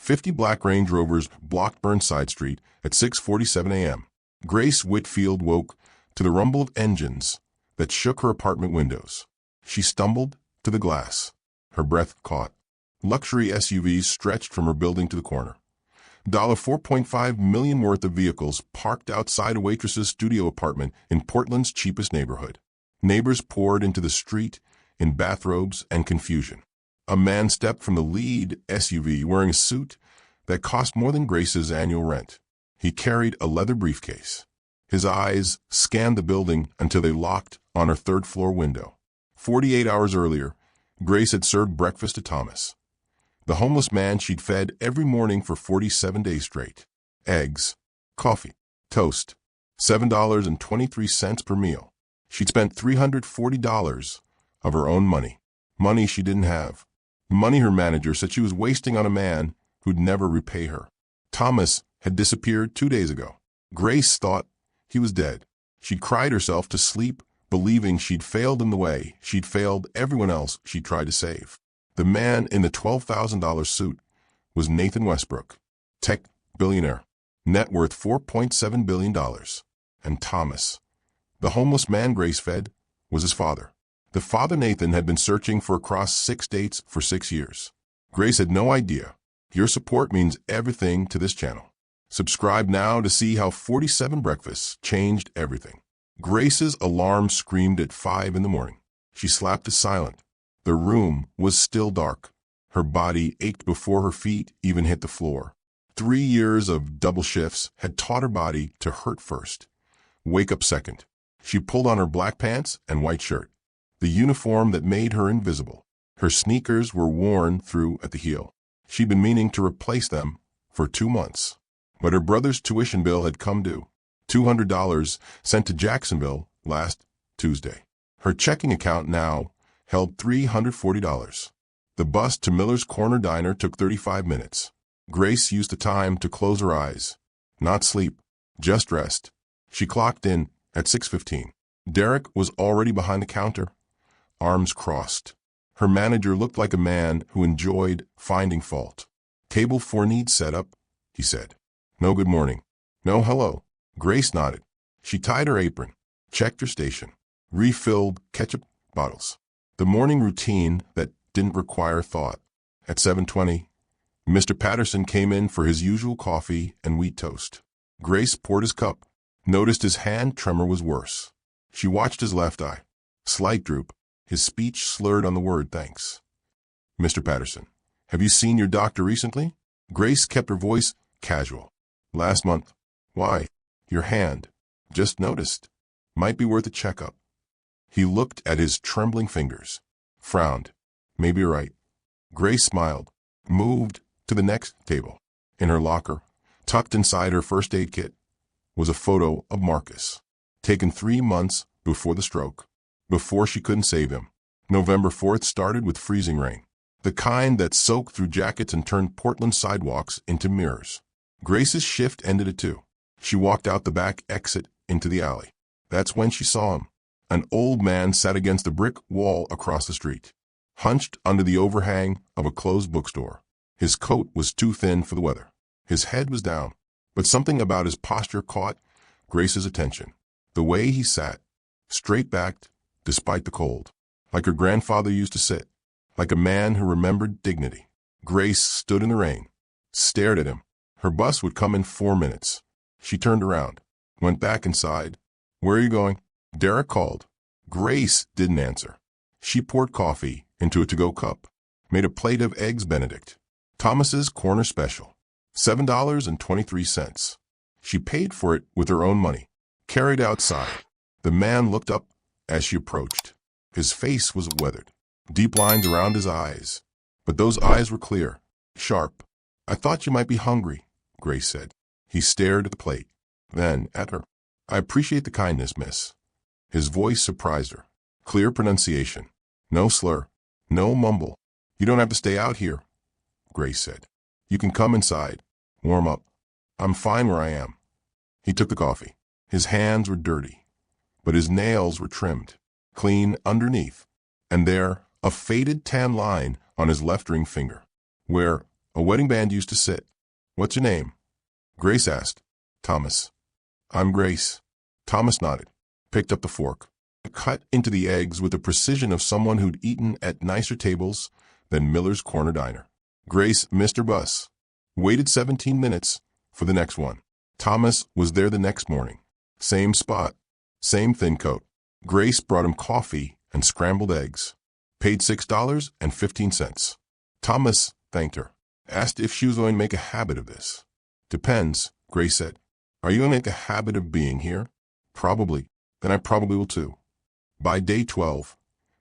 50 black Range Rovers blocked Burnside Street at 6:47 a.m. Grace Whitfield woke to the rumble of engines that shook her apartment windows. She stumbled to the glass. Her breath caught. Luxury SUVs stretched from her building to the corner. $4.5 million worth of vehicles parked outside a Waitress's studio apartment in Portland's cheapest neighborhood. Neighbors poured into the street in bathrobes and confusion. A man stepped from the lead SUV wearing a suit that cost more than Grace's annual rent. He carried a leather briefcase. His eyes scanned the building until they locked on her third-floor window. 48 hours earlier, Grace had served breakfast to Thomas, the homeless man she'd fed every morning for 47 days straight. Eggs, coffee, toast, $7.23 per meal. She'd spent $340 of her own money. Money she didn't have. Money her manager said she was wasting on a man who'd never repay her. Thomas had disappeared 2 days ago. Grace thought he was dead. She'd cried herself to sleep, believing she'd failed in the way she'd failed everyone else she'd tried to save. The man in the $12,000 suit was Nathan Westbrook, tech billionaire, net worth $4.7 billion. And Thomas, the homeless man Grace fed, was his father. The father Nathan had been searching for across 6 states for 6 years. Grace had no idea. Your support means everything to this channel. Subscribe now to see how 47 breakfasts changed everything. Grace's alarm screamed at 5 in the morning. She slapped to silent. The room was still dark. Her body ached before her feet even hit the floor. 3 years of double shifts had taught her body to hurt first, wake up second. She pulled on her black pants and white shirt, the uniform that made her invisible. Her sneakers were worn through at the heel. She'd been meaning to replace them for 2 months. But her brother's tuition bill had come due. $200 sent to Jacksonville last Tuesday. Her checking account now held $340. The bus to Miller's Corner Diner took 35 minutes. Grace used the time to close her eyes. Not sleep, just rest. She clocked in at 6:15. Derek was already behind the counter, arms crossed. Her manager looked like a man who enjoyed finding fault. "Table 4 needs set up," he said. "No good morning. No hello." Grace nodded. She tied her apron, checked her station, refilled ketchup bottles. The morning routine that didn't require thought. At 7:20, Mr. Patterson came in for his usual coffee and wheat toast. Grace poured his cup, noticed his hand tremor was worse. She watched his left eye. Slight droop, his speech slurred on the word thanks. "Mr. Patterson, have you seen your doctor recently?" Grace kept her voice casual. "Last month." "Why?" "Your hand. Just noticed. Might be worth a checkup." He looked at his trembling fingers, frowned. "Maybe you're right." Grace smiled, moved to the next table. In her locker, tucked inside her first aid kit, was a photo of Marcus, taken 3 months before the stroke, before she couldn't save him. November 4th started with freezing rain, the kind that soaked through jackets and turned Portland sidewalks into mirrors. Grace's shift ended at 2. She walked out the back exit into the alley. That's when she saw him. An old man sat against a brick wall across the street, hunched under the overhang of a closed bookstore. His coat was too thin for the weather. His head was down, but something about his posture caught Grace's attention. The way he sat, straight-backed despite the cold, like her grandfather used to sit, like a man who remembered dignity. Grace stood in the rain, stared at him. Her bus would come in 4 minutes. She turned around, went back inside. "Where are you going?" Derek called. Grace didn't answer. She poured coffee into a to-go cup, made a plate of eggs Benedict. Thomas's Corner Special, $7.23. She paid for it with her own money, carried outside. The man looked up as she approached. His face was weathered, deep lines around his eyes. But those eyes were clear, sharp. "I thought you might be hungry," Grace said. He stared at the plate, then at her. "I appreciate the kindness, miss." His voice surprised her. Clear pronunciation. No slur. No mumble. "You don't have to stay out here," Grace said. "You can come inside. Warm up. I'm fine where I am." He took the coffee. His hands were dirty, but his nails were trimmed, clean underneath, and there a faded tan line on his left ring finger, where A wedding band used to sit. What's your name? Grace asked. Thomas. I'm Grace. Thomas nodded, picked up the fork, cut into the eggs with the precision of someone who'd eaten at nicer tables than Miller's Corner Diner. Grace missed her bus, waited 17 minutes for the next one. Thomas was there the next morning. Same spot, same thin coat. Grace brought him coffee and scrambled eggs. Paid $6.15. Thomas thanked her, asked if she was going to make a habit of this. Depends, Grace said. Are you going to make a habit of being here? Probably. Then I probably will too. By day 12,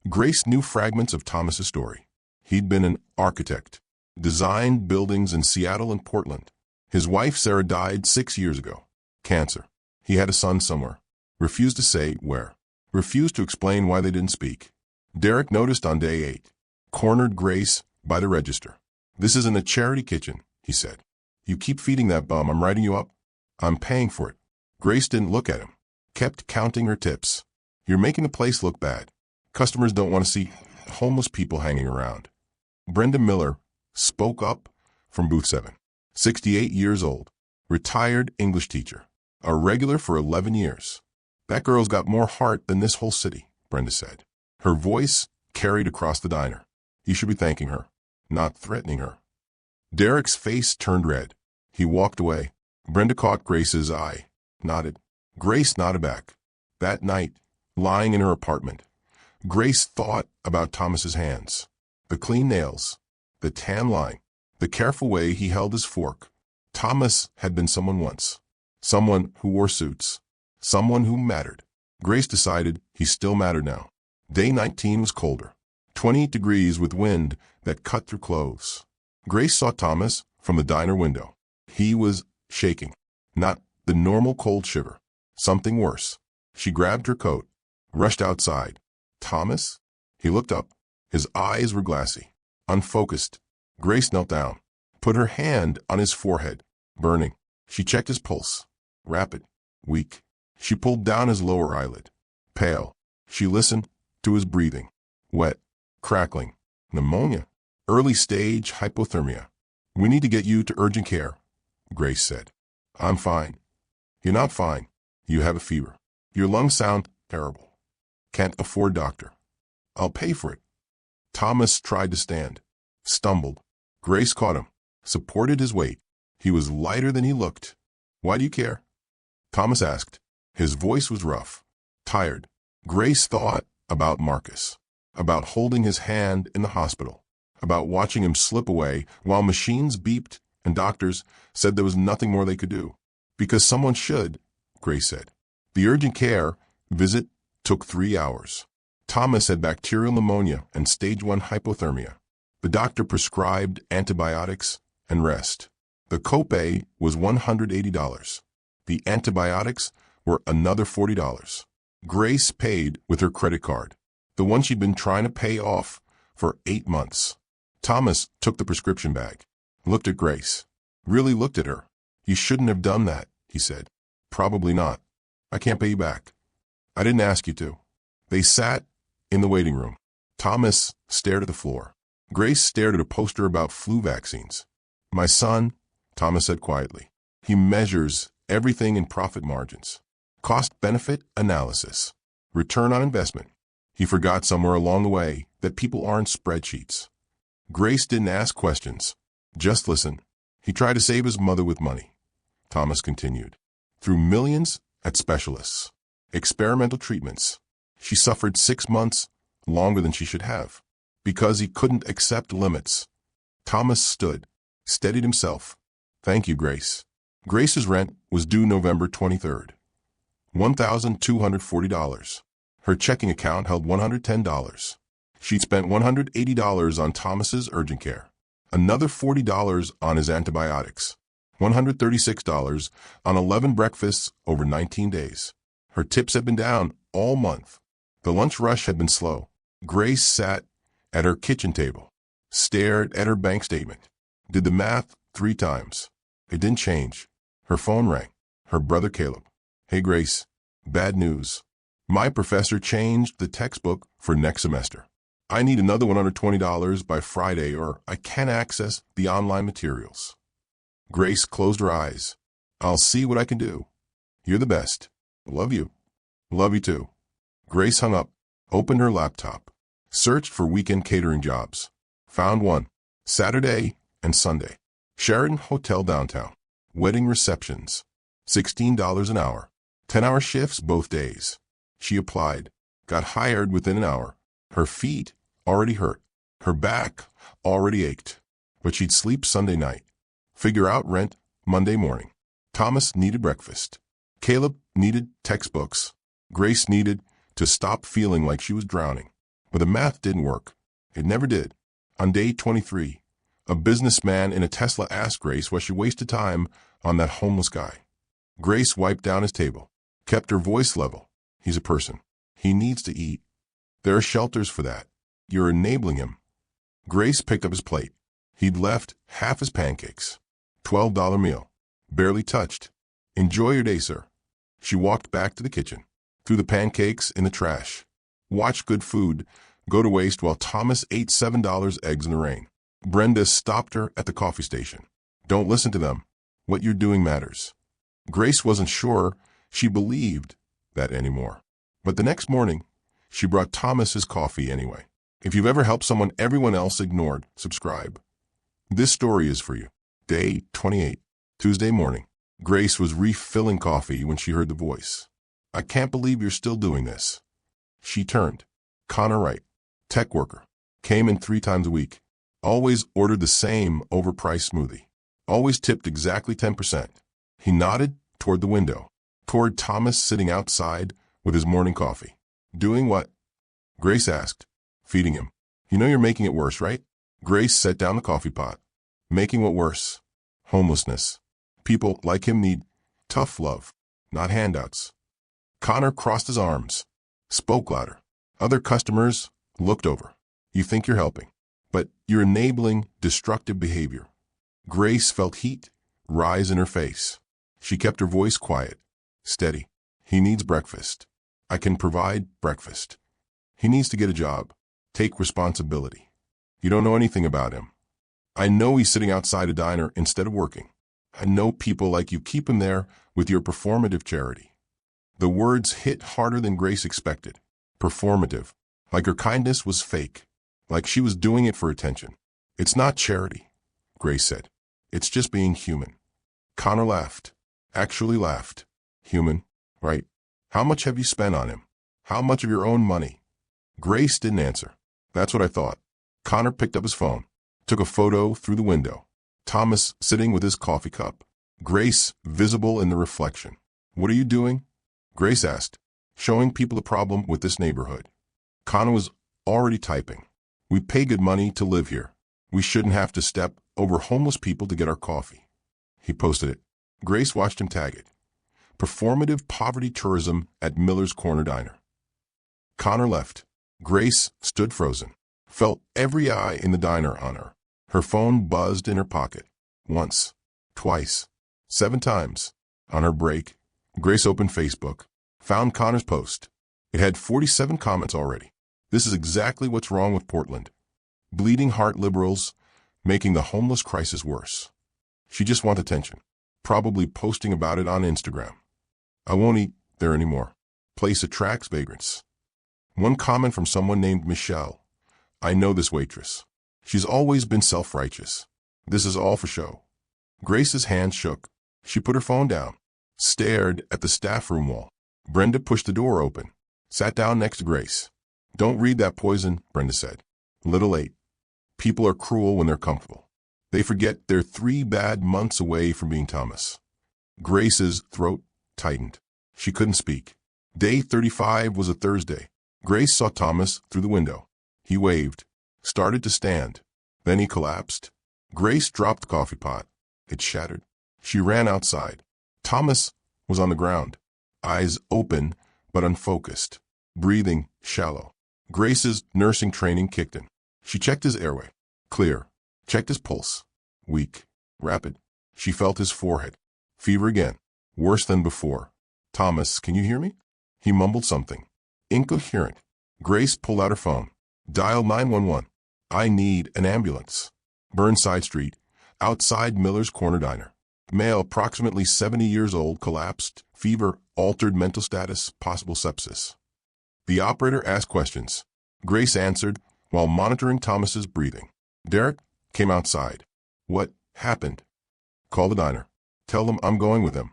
Grace knew fragments of Thomas's story. He'd been an architect, designed buildings in Seattle and Portland. His wife, Sarah, died 6 years ago. Cancer. He had a son somewhere. Refused to say where. Refused to explain why they didn't speak. Derek noticed on day 8. Cornered Grace by the register. This isn't a charity kitchen, he said. You keep feeding that bum, I'm writing you up. I'm paying for it. Grace didn't look at him. Kept counting her tips. You're making the place look bad. Customers don't want to see homeless people hanging around. Brenda Miller spoke up from booth 7. 68 years old. Retired English teacher. A regular for 11 years. That girl's got more heart than this whole city, Brenda said. Her voice carried across the diner. You should be thanking her, not threatening her. Derek's face turned red. He walked away. Brenda caught Grace's eye, nodded. Grace nodded back. That night, lying in her apartment, Grace thought about Thomas's hands. The clean nails, the tan line, the careful way he held his fork. Thomas had been someone once. Someone who wore suits. Someone who mattered. Grace decided he still mattered now. Day 19 was colder. 28 degrees with wind that cut through clothes. Grace saw Thomas from the diner window. He was shaking. Not the normal cold shiver. Something worse. She grabbed her coat, rushed outside. Thomas? He looked up. His eyes were glassy, unfocused. Grace knelt down, put her hand on his forehead, burning. She checked his pulse. Rapid, weak. She pulled down his lower eyelid. Pale. She listened to his breathing. Wet, crackling. Pneumonia. Early stage hypothermia. We need to get you to urgent care, Grace said. I'm fine. You're not fine. You have a fever. Your lungs sound terrible. Can't afford doctor. I'll pay for it. Thomas tried to stand. Stumbled. Grace caught him. Supported his weight. He was lighter than he looked. Why do you care? Thomas asked. His voice was rough. Tired. Grace thought about Marcus. About holding his hand in the hospital. About watching him slip away while machines beeped and doctors said there was nothing more they could do. Because someone should, Grace said. The urgent care visit took 3 hours. Thomas had bacterial pneumonia and stage 1 hypothermia. The doctor prescribed antibiotics and rest. The copay was $180. The antibiotics were another $40. Grace paid with her credit card, the one she'd been trying to pay off for 8 months. Thomas took the prescription bag, looked at Grace, really looked at her. You shouldn't have done that, he said. Probably not. I can't pay you back. I didn't ask you to. They sat in the waiting room. Thomas stared at the floor. Grace stared at a poster about flu vaccines. My son, Thomas said quietly, he measures everything in profit margins. Cost-benefit analysis. Return on investment. He forgot somewhere along the way that people aren't spreadsheets. Grace didn't ask questions. Just listen. He tried to save his mother with money. Thomas continued. Through millions at specialists. Experimental treatments. She suffered 6 months longer than she should have. Because he couldn't accept limits. Thomas stood, steadied himself. Thank you, Grace. Grace's rent was due November 23rd. $1,240. Her checking account held $110. She'd spent $180 on Thomas's urgent care. Another $40 on his antibiotics. $136 on 11 breakfasts over 19 days. Her tips had been down all month. The lunch rush had been slow. Grace sat at her kitchen table, stared at her bank statement, did the math 3 times. It didn't change. Her phone rang. Her brother Caleb. Hey, Grace. Bad news. My professor changed the textbook for next semester. I need another one under $20 by Friday or I can't access the online materials. Grace closed her eyes. I'll see what I can do. You're the best. Love you. Love you too. Grace hung up, opened her laptop, searched for weekend catering jobs. Found one. Saturday and Sunday. Sheraton Hotel downtown. Wedding receptions. $16 an hour. 10-hour shifts both days. She applied. Got hired within an hour. Her feet already hurt. Her back already ached. But she'd sleep Sunday night. Figure out rent Monday morning. Thomas needed breakfast. Caleb needed textbooks. Grace needed to stop feeling like she was drowning. But the math didn't work. It never did. On day 23, a businessman in a Tesla asked Grace why she wasted time on that homeless guy. Grace wiped down his table, kept her voice level. He's a person. He needs to eat. There are shelters for that. You're enabling him. Grace picked up his plate. He'd left half his pancakes. $12 meal. Barely touched. Enjoy your day, sir. She walked back to the kitchen, threw the pancakes in the trash. Watched good food go to waste while Thomas ate $7 eggs in the rain. Brenda stopped her at the coffee station. Don't listen to them. What you're doing matters. Grace wasn't sure she believed that anymore. But the next morning, she brought Thomas his coffee anyway. If you've ever helped someone everyone else ignored, subscribe. This story is for you. Day 28, Tuesday morning. Grace was refilling coffee when she heard the voice. I can't believe you're still doing this. She turned. Connor Wright, tech worker, came in 3 times a week. Always ordered the same overpriced smoothie. Always tipped exactly 10%. He nodded toward the window, toward Thomas sitting outside with his morning coffee. Doing what? Grace asked. Feeding him. You know you're making it worse, right? Grace set down the coffee pot. Making what worse? Homelessness. People like him need tough love, not handouts. Connor crossed his arms, spoke louder. Other customers looked over. You think you're helping, but you're enabling destructive behavior. Grace felt heat rise in her face. She kept her voice quiet, steady. He needs breakfast. I can provide breakfast. He needs to get a job. Take responsibility. You don't know anything about him. I know he's sitting outside a diner instead of working. I know people like you keep him there with your performative charity. The words hit harder than Grace expected. Performative. Like her kindness was fake. Like she was doing it for attention. It's not charity, Grace said. It's just being human. Connor laughed. Actually laughed. Human, right? How much have you spent on him? How much of your own money? Grace didn't answer. That's what I thought. Connor picked up his phone, took a photo through the window. Thomas sitting with his coffee cup. Grace visible in the reflection. What are you doing? Grace asked, showing people the problem with this neighborhood. Connor was already typing. We pay good money to live here. We shouldn't have to step over homeless people to get our coffee. He posted it. Grace watched him tag it. Performative poverty tourism at Miller's Corner Diner. Connor left. Grace stood frozen. Felt every eye in the diner on her. Her phone buzzed in her pocket. Once. Twice. 7 times. On her break, Grace opened Facebook. Found Connor's post. It had 47 comments already. This is exactly what's wrong with Portland. Bleeding heart liberals making the homeless crisis worse. She just wants attention. Probably posting about it on Instagram. I won't eat there anymore. Place attracts vagrants. One comment from someone named Michelle. I know this waitress. She's always been self-righteous. This is all for show. Grace's hand shook. She put her phone down, stared at the staff room wall. Brenda pushed the door open, sat down next to Grace. Don't read that poison, Brenda said. Little late. People are cruel when they're comfortable. They forget they're 3 bad months away from being Thomas. Grace's throat tightened. She couldn't speak. Day 35 was a Thursday. Grace saw Thomas through the window. He waved, started to stand. Then he collapsed. Grace dropped the coffee pot. It shattered. She ran outside. Thomas was on the ground, eyes open but unfocused, breathing shallow. Grace's nursing training kicked in. She checked his airway. Clear. Checked his pulse. Weak. Rapid. She felt his forehead. Fever again. Worse than before. Thomas, can you hear me? He mumbled something. Incoherent. Grace pulled out her phone. Dial 911. I need an ambulance. Burnside Street, outside Miller's Corner Diner. Male, approximately 70 years old, collapsed, fever, altered mental status, possible sepsis. The operator asked questions. Grace answered while monitoring Thomas's breathing. Derek came outside. What happened? Call the diner. Tell them I'm going with him.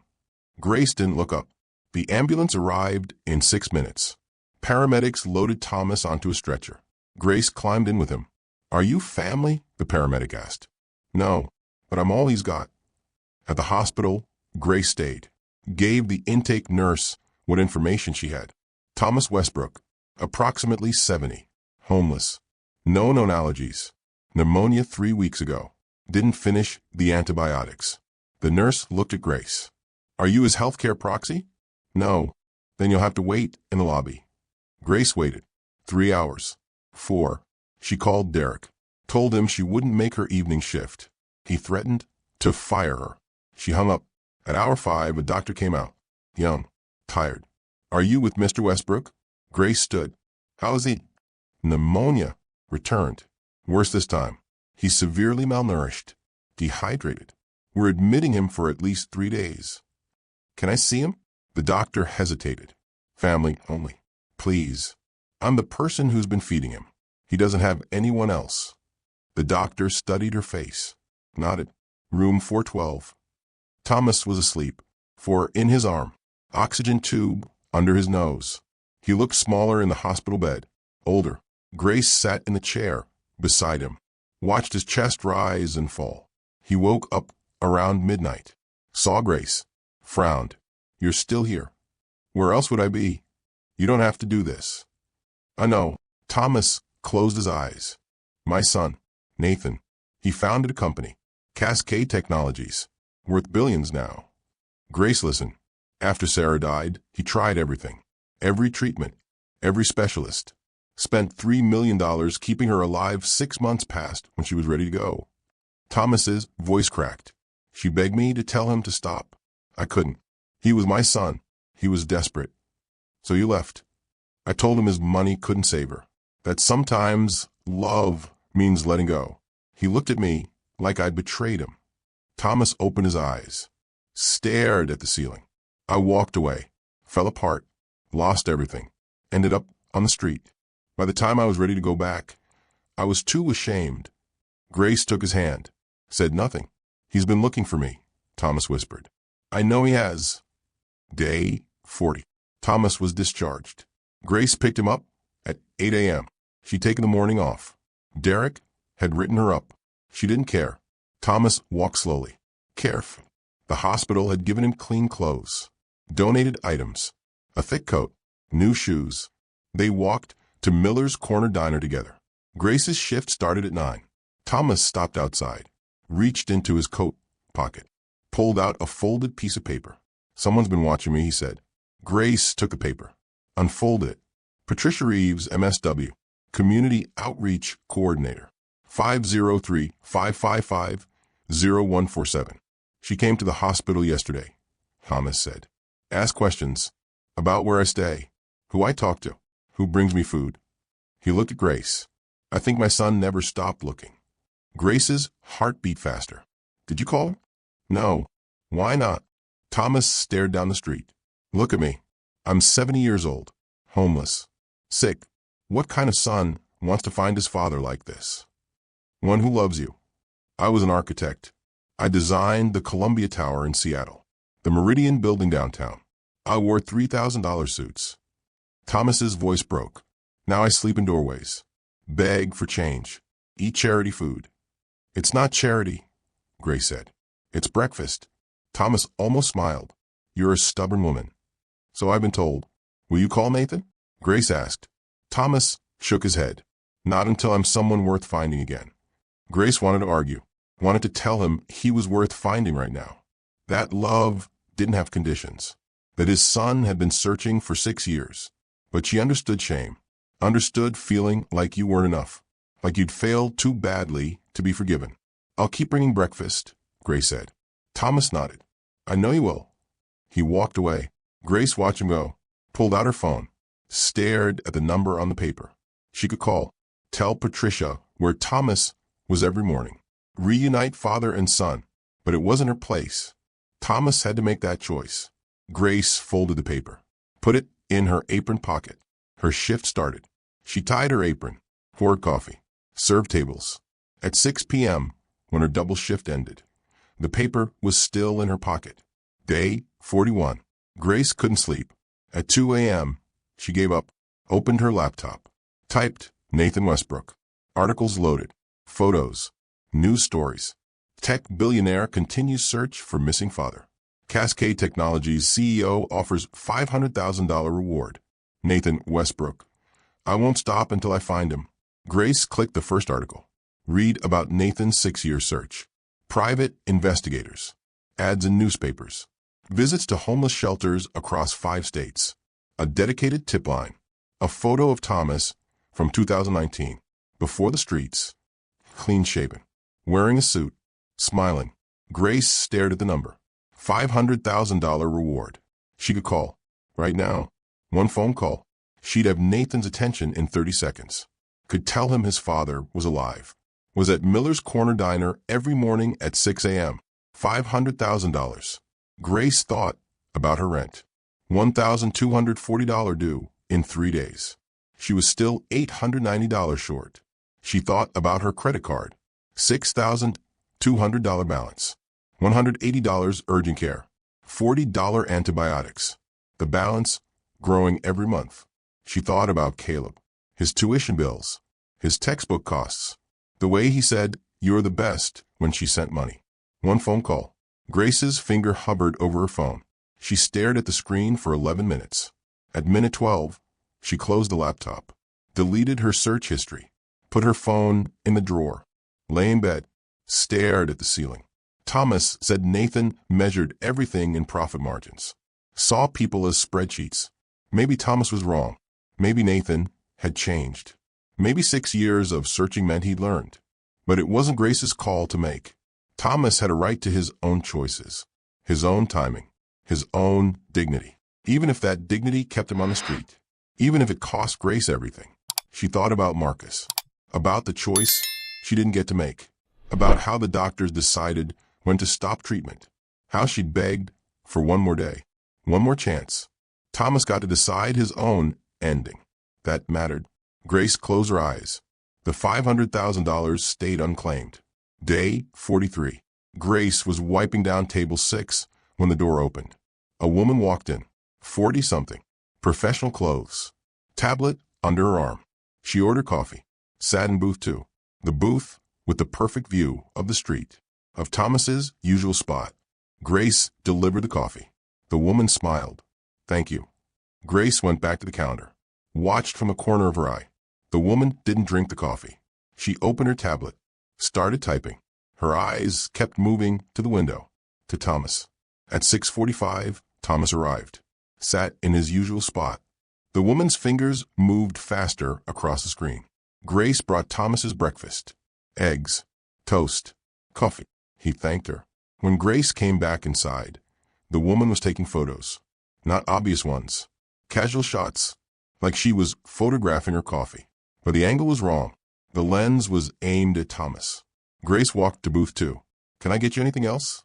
Grace didn't look up. The ambulance arrived in 6 minutes. Paramedics loaded Thomas onto a stretcher. Grace climbed in with him. Are you family? The paramedic asked. No, but I'm all he's got. At the hospital, Grace stayed. Gave the intake nurse what information she had. Thomas Westbrook, approximately 70. Homeless. No known allergies. Pneumonia 3 weeks ago. Didn't finish the antibiotics. The nurse looked at Grace. Are you his healthcare proxy? No. Then you'll have to wait in the lobby. Grace waited. 3 hours. 4. She called Derek. Told him she wouldn't make her evening shift. He threatened to fire her. She hung up. At hour 5, a doctor came out. Young. Tired. Are you with Mr. Westbrook? Grace stood. How is he? Pneumonia. Returned. Worse this time. He's severely malnourished. Dehydrated. We're admitting him for at least 3 days. Can I see him? The doctor hesitated. Family only. Please. I'm the person who's been feeding him. He doesn't have anyone else. The doctor studied her face. Nodded. Room 412. Thomas was asleep. 4 in his arm. Oxygen tube under his nose. He looked smaller in the hospital bed. Older. Grace sat in the chair beside him. Watched his chest rise and fall. He woke up around midnight. Saw Grace. Frowned. You're still here. Where else would I be? You don't have to do this. I know. Thomas closed his eyes. My son, Nathan. He founded a company. Cascade Technologies. Worth billions now. Grace listened. After Sarah died, he tried everything. Every treatment. Every specialist. Spent $3 million keeping her alive. 6 months passed when she was ready to go. Thomas's voice cracked. She begged me to tell him to stop. I couldn't. He was my son. He was desperate. So you left. I told him his money couldn't save her. That sometimes love means letting go. He looked at me like I'd betrayed him. Thomas opened his eyes. Stared at the ceiling. I walked away. Fell apart. Lost everything. Ended up on the street. By the time I was ready to go back, I was too ashamed. Grace took his hand. Said nothing. He's been looking for me, Thomas whispered. I know he has. Day 40. Thomas was discharged. Grace picked him up at 8 a.m. She'd taken the morning off. Derek had written her up. She didn't care. Thomas walked slowly. Careful. The hospital had given him clean clothes. Donated items. A thick coat. New shoes. They walked to Miller's Corner Diner together. Grace's shift started at 9. Thomas stopped outside. Reached into his coat pocket. Pulled out a folded piece of paper. Someone's been watching me, he said. Grace took the paper. Unfolded it. Patricia Reeves, MSW. Community Outreach Coordinator. 503-555-0147. She came to the hospital yesterday, Thomas said. Ask questions about where I stay, who I talk to, who brings me food. He looked at Grace. I think my son never stopped looking. Grace's heart beat faster. Did you call her? No. Why not? Thomas stared down the street. Look at me. I'm 70 years old, homeless, sick. What kind of son wants to find his father like this? One who loves you. I was an architect. I designed the Columbia Tower in Seattle, the Meridian building downtown. I wore $3,000 suits. Thomas's voice broke. Now I sleep in doorways, beg for change, eat charity food. It's not charity, Grace said. It's breakfast. Thomas almost smiled. You're a stubborn woman. So I've been told. Will you call Nathan? Grace asked. Thomas shook his head. Not until I'm someone worth finding again. Grace wanted to argue, wanted to tell him he was worth finding right now. That love didn't have conditions. That his son had been searching for 6 years. But she understood shame. Understood feeling like you weren't enough. Like you'd failed too badly to be forgiven. I'll keep bringing breakfast, Grace said. Thomas nodded. I know you will. He walked away. Grace watched him go. Pulled out her phone. Stared at the number on the paper. She could call. Tell Patricia where Thomas was every morning. Reunite father and son. But it wasn't her place. Thomas had to make that choice. Grace folded the paper, put it in her apron pocket. Her shift started. She tied her apron, poured coffee, served tables. At 6 p.m., when her double shift ended, the paper was still in her pocket. Day 41. Grace couldn't sleep. At 2 a.m., she gave up, opened her laptop, typed Nathan Westbrook. Articles loaded. Photos. News stories. Tech billionaire continues search for missing father. Cascade Technologies CEO offers $500,000 reward. Nathan Westbrook. I won't stop until I find him. Grace clicked the first article. Read about Nathan's 6-year search. Private investigators. Ads in newspapers. Visits to homeless shelters across 5 states. A dedicated tip line. A photo of Thomas from 2019. Before the streets. Clean-shaven. Wearing a suit. Smiling. Grace stared at the number. $500,000 reward. She could call. Right now. One phone call. She'd have Nathan's attention in 30 seconds. Could tell him his father was alive. Was at Miller's Corner Diner every morning at 6 a.m. $500,000. Grace thought about her rent. $1,240 due in 3 days. She was still $890 short. She thought about her credit card. $6,200 balance. $180 urgent care. $40 antibiotics. The balance growing every month. She thought about Caleb, his tuition bills, his textbook costs, the way he said, "You're the best," when she sent money. One phone call. Grace's finger hovered over her phone. She stared at the screen for 11 minutes. At minute 12, she closed the laptop, deleted her search history, put her phone in the drawer, lay in bed, stared at the ceiling. Thomas said Nathan measured everything in profit margins. Saw people as spreadsheets. Maybe Thomas was wrong. Maybe Nathan had changed. Maybe 6 years of searching meant he'd learned. But it wasn't Grace's call to make. Thomas had a right to his own choices, his own timing, his own dignity. Even if that dignity kept him on the street. Even if it cost Grace everything. She thought about Marcus. About the choice she didn't get to make. About how the doctors decided when to stop treatment. How she'd begged for one more day. One more chance. Thomas got to decide his own ending. That mattered. Grace closed her eyes. The $500,000 stayed unclaimed. Day 43. Grace was wiping down table 6 when the door opened. A woman walked in. 40-something. Professional clothes. Tablet under her arm. She ordered coffee. Sat in booth 2. The booth with the perfect view of the street. Of Thomas's usual spot. Grace delivered the coffee. The woman smiled. Thank you. Grace went back to the counter. Watched from the corner of her eye. The woman didn't drink the coffee. She opened her tablet. Started typing. Her eyes kept moving to the window. To Thomas. At 6:45, Thomas arrived. Sat in his usual spot. The woman's fingers moved faster across the screen. Grace brought Thomas's breakfast. Eggs. Toast. Coffee. He thanked her. When Grace came back inside, the woman was taking photos. Not obvious ones. Casual shots. Like she was photographing her coffee. But the angle was wrong. The lens was aimed at Thomas. Grace walked to booth 2. Can I get you anything else?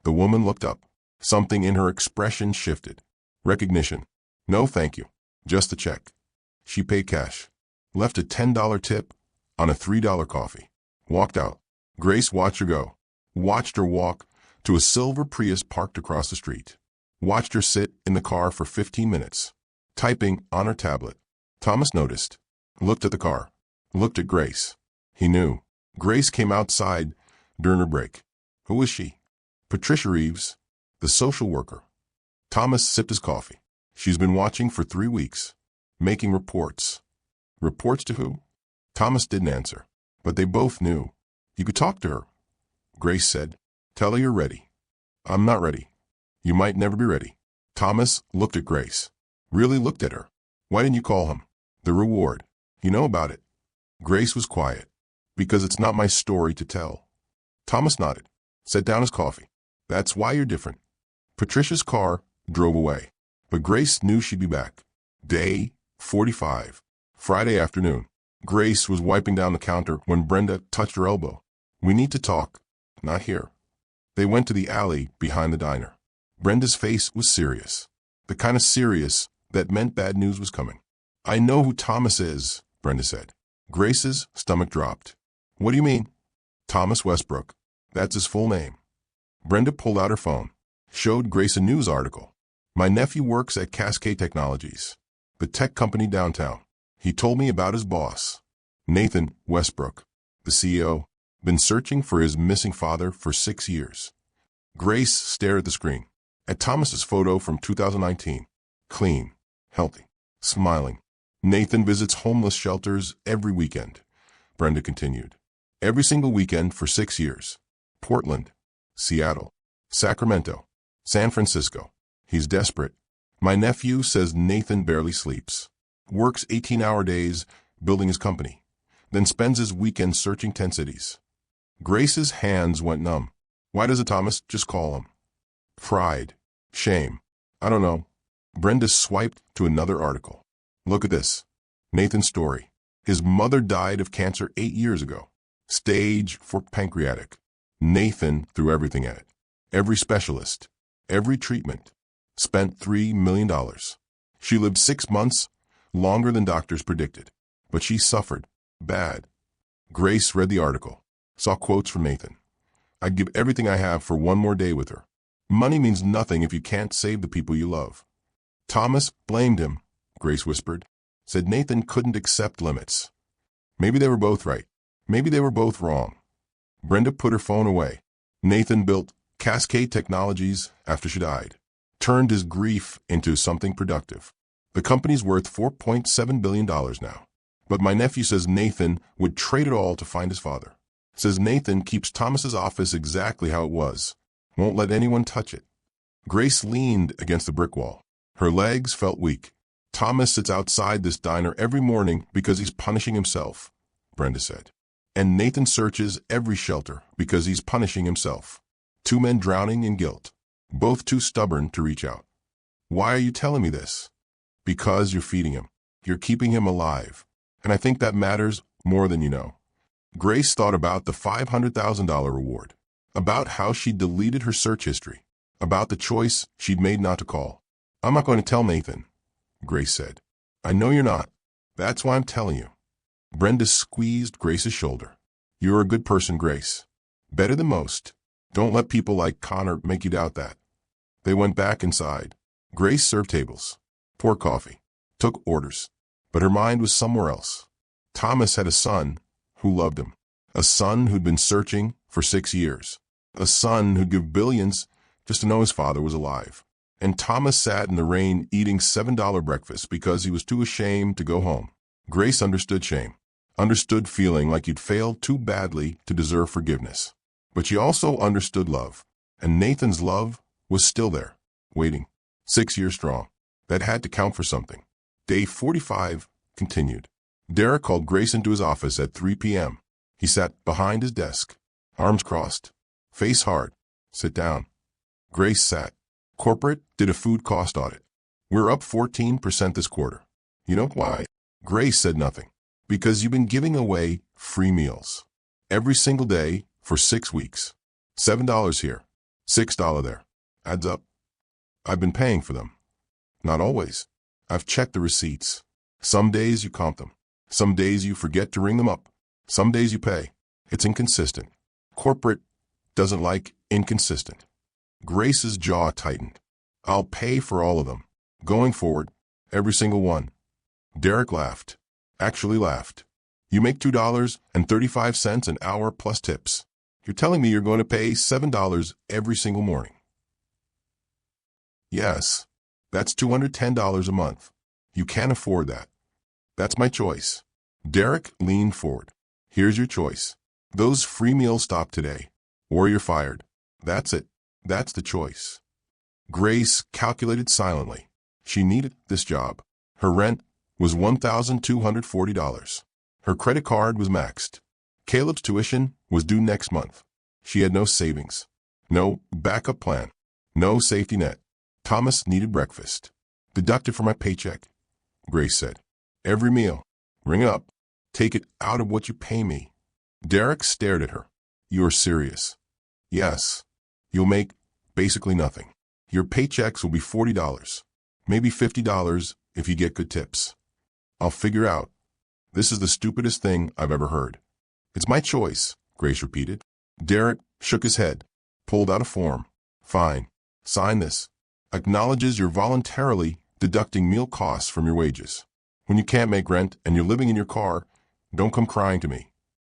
The woman looked up. Something in her expression shifted. Recognition. No, thank you. Just a check. She paid cash. Left a $10 tip on a $3 coffee. Walked out. Grace watched her go. Watched her walk to a silver Prius parked across the street. Watched her sit in the car for 15 minutes. Typing on her tablet. Thomas noticed. Looked at the car. Looked at Grace. He knew. Grace came outside during her break. Who was she? Patricia Reeves, the social worker. Thomas sipped his coffee. She's been watching for 3 weeks. Making reports. Reports to who? Thomas didn't answer. But they both knew. You could talk to her. Grace said, tell her you're ready. I'm not ready. You might never be ready. Thomas looked at Grace. Really looked at her. Why didn't you call him? The reward. You know about it. Grace was quiet. Because it's not my story to tell. Thomas nodded. Set down his coffee. That's why you're different. Patricia's car drove away. But Grace knew she'd be back. Day 45. Friday afternoon. Grace was wiping down the counter when Brenda touched her elbow. "We need to talk." "Not here." They went to the alley behind the diner. Brenda's face was serious. The kind of serious that meant bad news was coming. "I know who Thomas is," Brenda said. Grace's stomach dropped. "What do you mean?" "Thomas Westbrook. That's his full name." Brenda pulled out her phone, showed Grace a news article. "My nephew works at Cascade Technologies, the tech company downtown. He told me about his boss, Nathan Westbrook, the CEO, been searching for his missing father for 6 years." Grace stared at the screen, at Thomas's photo from 2019. Clean, healthy, smiling. "Nathan visits homeless shelters every weekend," Brenda continued. "Every single weekend for 6 years. Portland, Seattle, Sacramento, San Francisco. He's desperate. My nephew says Nathan barely sleeps. Works 18-hour days building his company, then spends his weekends searching 10 cities." Grace's hands went numb. Why doesn't Thomas just call him? Pride. Shame. I don't know. Brenda swiped to another article. "Look at this. Nathan's story. His mother died of cancer 8 years ago. Stage 4 pancreatic. Nathan threw everything at it. Every specialist. Every treatment. Spent $3 million. She lived 6 months, longer than doctors predicted. But she suffered. Bad." Grace read the article, saw quotes from Nathan. "I'd give everything I have for one more day with her. Money means nothing if you can't save the people you love." "Thomas blamed him," Grace whispered. "Said Nathan couldn't accept limits. Maybe they were both right. Maybe they were both wrong." Brenda put her phone away. "Nathan built Cascade Technologies after she died. Turned his grief into something productive. The company's worth $4.7 billion now. But my nephew says Nathan would trade it all to find his father. Says Nathan keeps Thomas's office exactly how it was. Won't let anyone touch it." Grace leaned against the brick wall. Her legs felt weak. "Thomas sits outside this diner every morning because he's punishing himself," Brenda said. "And Nathan searches every shelter because he's punishing himself. 2 men drowning in guilt, both too stubborn to reach out." "Why are you telling me this?" "Because you're feeding him. You're keeping him alive. And I think that matters more than you know." Grace thought about the $500,000 reward, about how she deleted her search history, about the choice she'd made not to call. "I'm not going to tell Nathan," Grace said. "I know you're not. That's why I'm telling you." Brenda squeezed Grace's shoulder. "You're a good person, Grace. Better than most. Don't let people like Connor make you doubt that." They went back inside. Grace served tables, poured coffee, took orders, but her mind was somewhere else. Thomas had a son who loved him, a son who'd been searching for 6 years, a son who'd give billions just to know his father was alive. And Thomas sat in the rain eating $7 breakfast because he was too ashamed to go home. Grace understood shame, understood feeling like you'd failed too badly to deserve forgiveness. But she also understood love, and Nathan's love was still there, waiting, 6 years strong. That had to count for something. Day 45 continued. Derek called Grace into his office at 3 p.m. He sat behind his desk, arms crossed, face hard. "Sit down." Grace sat. "Corporate did a food cost audit. We're up 14% this quarter. You know why?" Grace said nothing. "Because you've been giving away free meals. Every single day for 6 weeks. $7 here, $6 there. Adds up. I've been paying for them." "Not always. I've checked the receipts. Some days you comp them. Some days you forget to ring them up. Some days you pay. It's inconsistent. Corporate doesn't like inconsistent." Grace's jaw tightened. "I'll pay for all of them. Going forward, every single one." Derek laughed. Actually laughed. "You make $2.35 an hour plus tips. You're telling me you're going to pay $7 every single morning?" "Yes. That's $210 a month. You can't afford that. That's my choice." Derek leaned forward. "Here's your choice. Those free meals stop today, or you're fired. That's it. That's the choice." Grace calculated silently. She needed this job. Her rent was $1,240. Her credit card was maxed. Caleb's tuition was due next month. She had no savings, no backup plan, no safety net. Thomas needed breakfast. "Deducted from my paycheck," Grace said. "Every meal. Ring it up." Take it out of what you pay me. Derek stared at her. You're serious? Yes. You'll make basically nothing. Your paychecks will be $40, maybe $50 if you get good tips. I'll figure out. This is the stupidest thing I've ever heard. It's my choice, Grace repeated. Derek shook his head, pulled out a form. Fine. Sign this. Acknowledges you're voluntarily deducting meal costs from your wages. When you can't make rent and you're living in your car, don't come crying to me.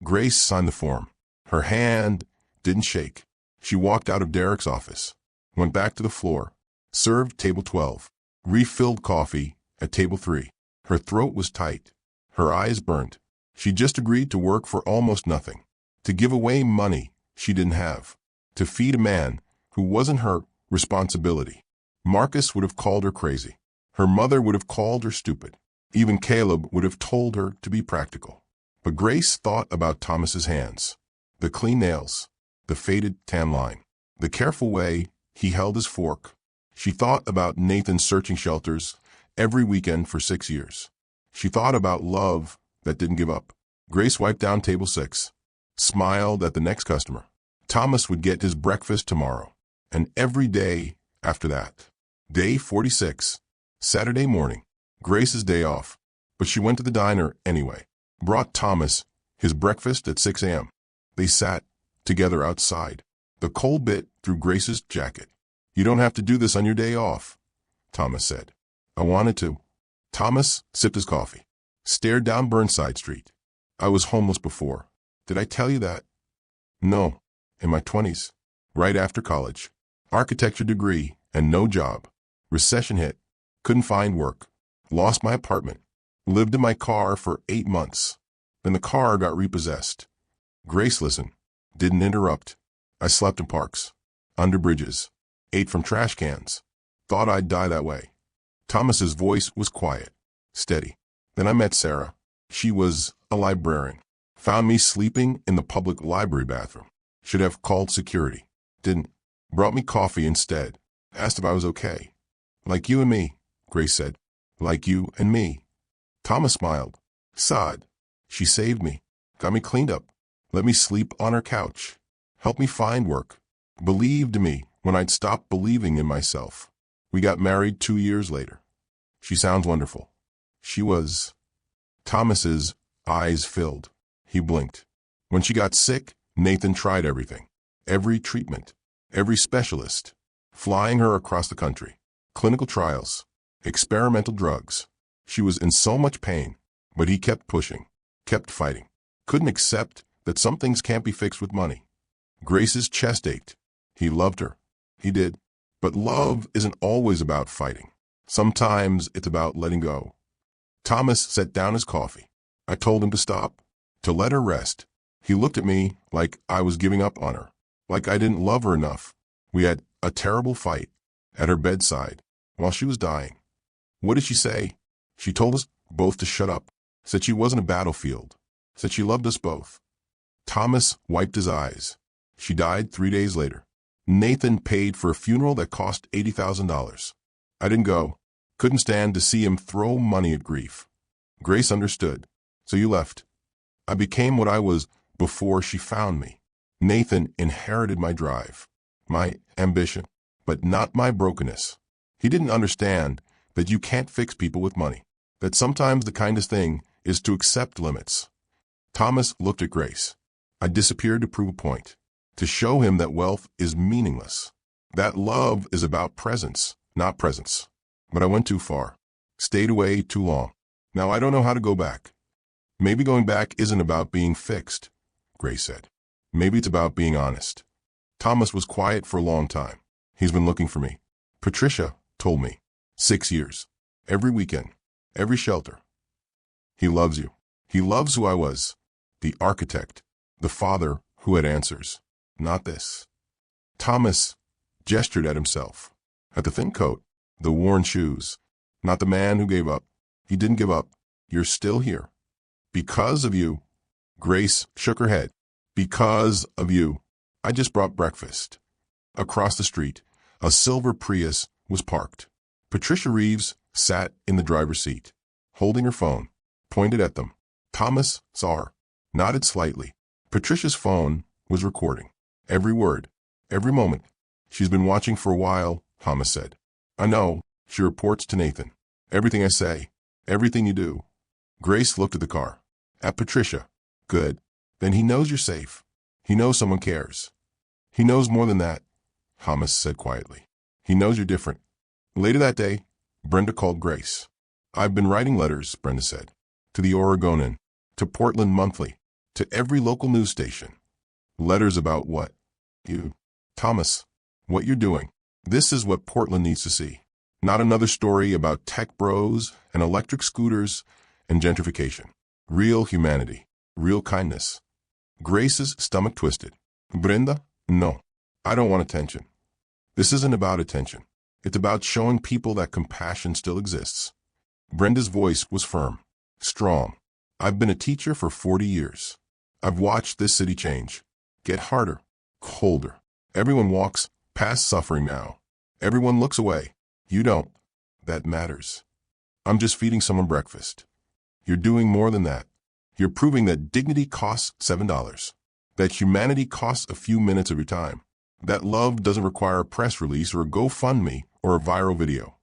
Grace signed the form. Her hand didn't shake. She walked out of Derek's office, went back to the floor, served table 12, refilled coffee at table 3. Her throat was tight. Her eyes burnt. She just agreed to work for almost nothing, to give away money she didn't have, to feed a man who wasn't her responsibility. Marcus would have called her crazy. Her mother would have called her stupid. Even Caleb would have told her to be practical. But Grace thought about Thomas's hands, the clean nails, the faded tan line, the careful way he held his fork. She thought about Nathan searching shelters every weekend for 6 years. She thought about love that didn't give up. Grace wiped down table 6, smiled at the next customer. Thomas would get his breakfast tomorrow, and every day after that. Day 46, Saturday morning, Grace's day off, but she went to the diner anyway. Brought Thomas his breakfast at 6 a.m. They sat together outside. The cold bit through Grace's jacket. You don't have to do this on your day off, Thomas said. I wanted to. Thomas sipped his coffee, stared down Burnside Street. I was homeless before. Did I tell you that? No. In my 20s, right after college. Architecture degree and no job. Recession hit. Couldn't find work. Lost my apartment. Lived in my car for 8 months. Then the car got repossessed. Grace listened. Didn't interrupt. I slept in parks. Under bridges. Ate from trash cans. Thought I'd die that way. Thomas's voice was quiet. Steady. Then I met Sarah. She was a librarian. Found me sleeping in the public library bathroom. Should have called security. Didn't. Brought me coffee instead. Asked if I was okay. Like you and me, Grace said. Like you and me. Thomas smiled. Sighed. She saved me. Got me cleaned up. Let me sleep on her couch. Helped me find work. Believed me when I'd stopped believing in myself. We got married 2 years later. She sounds wonderful. She was. Thomas's eyes filled. He blinked. When she got sick, Nathan tried everything. Every treatment. Every specialist. Flying her across the country. Clinical trials. Experimental drugs. She was in so much pain, but he kept pushing. Kept fighting. Couldn't accept that some things can't be fixed with money. Grace's chest ached. He loved her. He did. But love isn't always about fighting. Sometimes it's about letting go. Thomas set down his coffee. I told him to stop, to let her rest. He looked at me like I was giving up on her, like I didn't love her enough. We had a terrible fight at her bedside while she was dying. What did she say? She told us both to shut up, said she wasn't a battlefield, said she loved us both. Thomas wiped his eyes. She died 3 days later. Nathan paid for a funeral that cost $80,000. I didn't go. Couldn't stand to see him throw money at grief. Grace understood. So you left. I became what I was before she found me. Nathan inherited my drive, my ambition, but not my brokenness. He didn't understand that you can't fix people with money, that sometimes the kindest thing is to accept limits. Thomas looked at Grace. I disappeared to prove a point, to show him that wealth is meaningless, that love is about presence, not presence. But I went too far, stayed away too long. Now I don't know how to go back. Maybe going back isn't about being fixed, Grace said. Maybe it's about being honest. Thomas was quiet for a long time. He's been looking for me. Patricia told me. 6 years. Every weekend. Every shelter. He loves you. He loves who I was. The architect. The father who had answers. Not this. Thomas gestured at himself. At the thin coat. The worn shoes. Not the man who gave up. He didn't give up. You're still here. Because of you. Grace shook her head. Because of you. I just brought breakfast. Across the street, a silver Prius was parked. Patricia Reeves sat in the driver's seat, holding her phone, pointed at them. Thomas saw her, nodded slightly. Patricia's phone was recording. Every word, every moment. She's been watching for a while, Thomas said. I know, she reports to Nathan. Everything I say, everything you do. Grace looked at the car. At Patricia. Good. Then he knows you're safe. He knows someone cares. He knows more than that, Thomas said quietly. He knows you're different. Later that day, Brenda called Grace. I've been writing letters, Brenda said. To the Oregonian, to Portland Monthly, to every local news station. Letters about what? You. Thomas, what you're doing. This is what Portland needs to see. Not another story about tech bros and electric scooters and gentrification. Real humanity. Real kindness. Grace's stomach twisted. Brenda, no. I don't want attention. This isn't about attention. It's about showing people that compassion still exists. Brenda's voice was firm, strong. I've been a teacher for 40 years. I've watched this city change. Get harder, colder. Everyone walks past suffering now. Everyone looks away. You don't. That matters. I'm just feeding someone breakfast. You're doing more than that. You're proving that dignity costs $7. That humanity costs a few minutes of your time. That love doesn't require a press release or a GoFundMe or a viral video.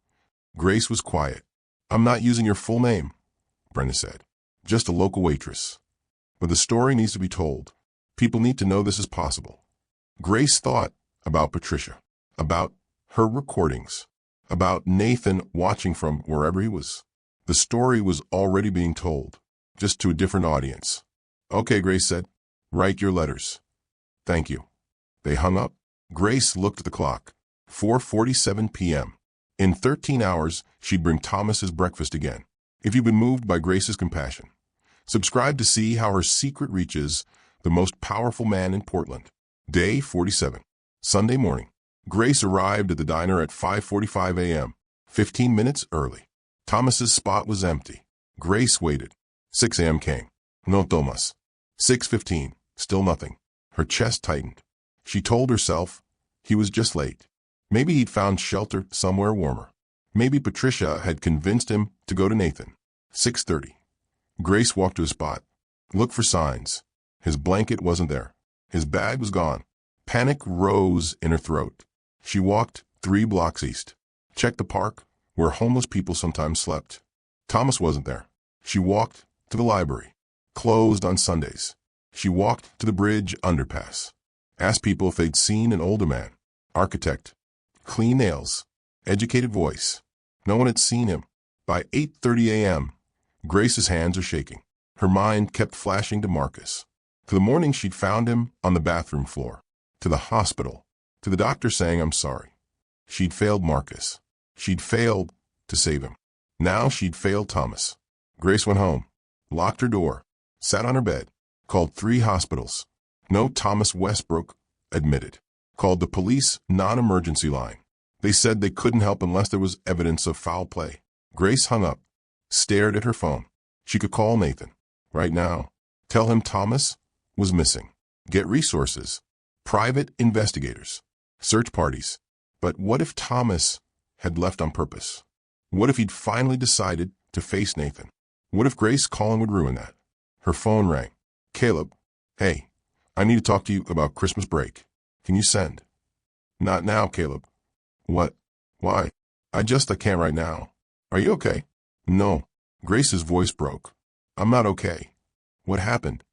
Grace was quiet. I'm not using your full name, Brenda said. Just a local waitress. But the story needs to be told. People need to know this is possible. Grace thought about Patricia, about her recordings, about Nathan watching from wherever he was. The story was already being told, just to a different audience. Okay, Grace said. Write your letters. Thank you. They hung up. Grace looked at the clock. 4:47 p.m. In 13 hours, she'd bring Thomas his breakfast again. If you've been moved by Grace's compassion, subscribe to see how her secret reaches the most powerful man in Portland. Day 47. Sunday morning. Grace arrived at the diner at 5:45 a.m., 15 minutes early. Thomas's spot was empty. Grace waited. 6 a.m. came. No Thomas. 6:15. Still nothing. Her chest tightened. She told herself he was just late. Maybe he'd found shelter somewhere warmer. Maybe Patricia had convinced him to go to Nathan. 6:30. Grace walked to his spot. Looked for signs. His blanket wasn't there. His bag was gone. Panic rose in her throat. She walked 3 blocks east. Checked the park, where homeless people sometimes slept. Thomas wasn't there. She walked to the library. Closed on Sundays. She walked to the bridge underpass. Asked people if they'd seen an older man. Architect. Clean nails. Educated voice. No one had seen him. By 8:30 a.m., Grace's hands are shaking. Her mind kept flashing to Marcus. To the morning she'd found him on the bathroom floor. To the hospital. To the doctor saying, I'm sorry. She'd failed Marcus. She'd failed to save him. Now she'd failed Thomas. Grace went home. Locked her door. Sat on her bed. Called 3 hospitals. No Thomas Westbrook admitted. Called the police non-emergency line. They said they couldn't help unless there was evidence of foul play. Grace hung up. Stared at her phone. She could call Nathan. Right now. Tell him Thomas was missing. Get resources. Private investigators. Search parties. But what if Thomas had left on purpose? What if he'd finally decided to face Nathan? What if Grace calling would ruin that? Her phone rang. Caleb. Hey, I need to talk to you about Christmas break. Can you send? Not now, Caleb. What? Why? I can't right now. Are you okay? No. Grace's voice broke. I'm not okay. What happened?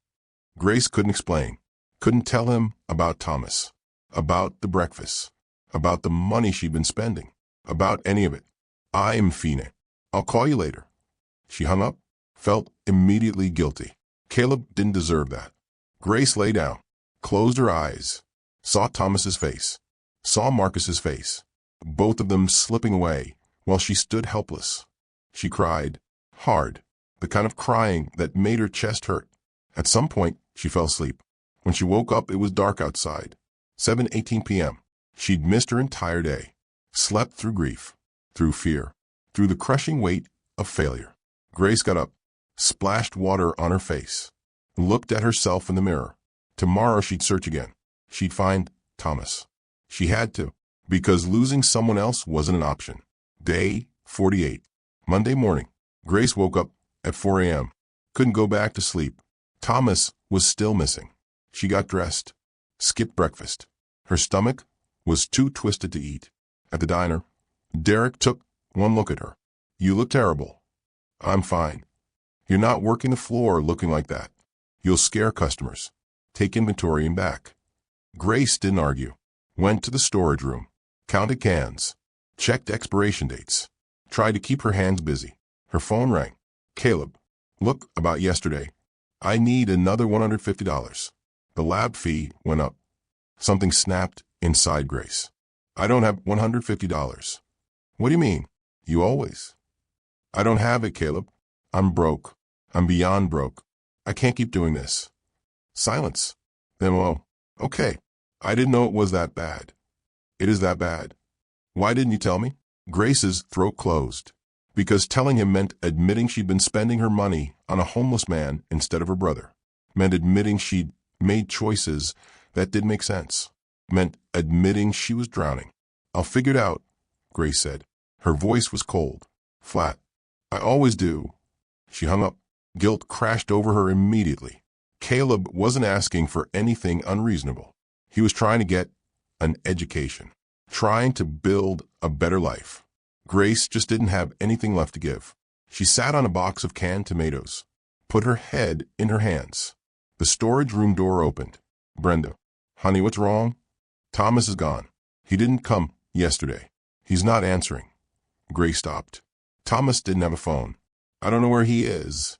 Grace couldn't explain. Couldn't tell him about Thomas. About the breakfast. About the money she'd been spending. About any of it. I'm Fina. I'll call you later. She hung up. Felt immediately guilty. Caleb didn't deserve that. Grace lay down. Closed her eyes. Saw Thomas's face. Saw Marcus's face. Both of them slipping away while she stood helpless. She cried. Hard. The kind of crying that made her chest hurt. At some point, she fell asleep. When she woke up, it was dark outside. 7:18 p.m. She'd missed her entire day. Slept through grief. Through fear. Through the crushing weight of failure. Grace got up. Splashed water on her face. Looked at herself in the mirror. Tomorrow she'd search again. She'd find Thomas. She had to, because losing someone else wasn't an option. Day 48. Monday morning. Grace woke up at 4 a.m. Couldn't go back to sleep. Thomas was still missing. She got dressed, skipped breakfast. Her stomach was too twisted to eat. At the diner, Derek took one look at her. You look terrible. I'm fine. You're not working the floor looking like that. You'll scare customers. Take inventory and back. Grace didn't argue. Went to the storage room, counted cans, checked expiration dates, tried to keep her hands busy. Her phone rang. Caleb, look, about yesterday. I need another $150. The lab fee went up. Something snapped inside Grace. I don't have $150. What do you mean? You always. I don't have it, Caleb. I'm broke. I'm beyond broke. I can't keep doing this. Silence. Then, well, okay. I didn't know it was that bad. It is that bad. Why didn't you tell me? Grace's throat closed, because telling him meant admitting she'd been spending her money on a homeless man instead of her brother. Meant admitting she'd made choices that didn't make sense. Meant admitting she was drowning. I'll figure it out, Grace said. Her voice was cold, flat. I always do. She hung up. Guilt crashed over her immediately. Caleb wasn't asking for anything unreasonable. He was trying to get an education, trying to build a better life. Grace just didn't have anything left to give. She sat on a box of canned tomatoes, put her head in her hands. The storage room door opened. Brenda, honey, what's wrong? Thomas is gone. He didn't come yesterday. He's not answering. Grace stopped. Thomas didn't have a phone. I don't know where he is.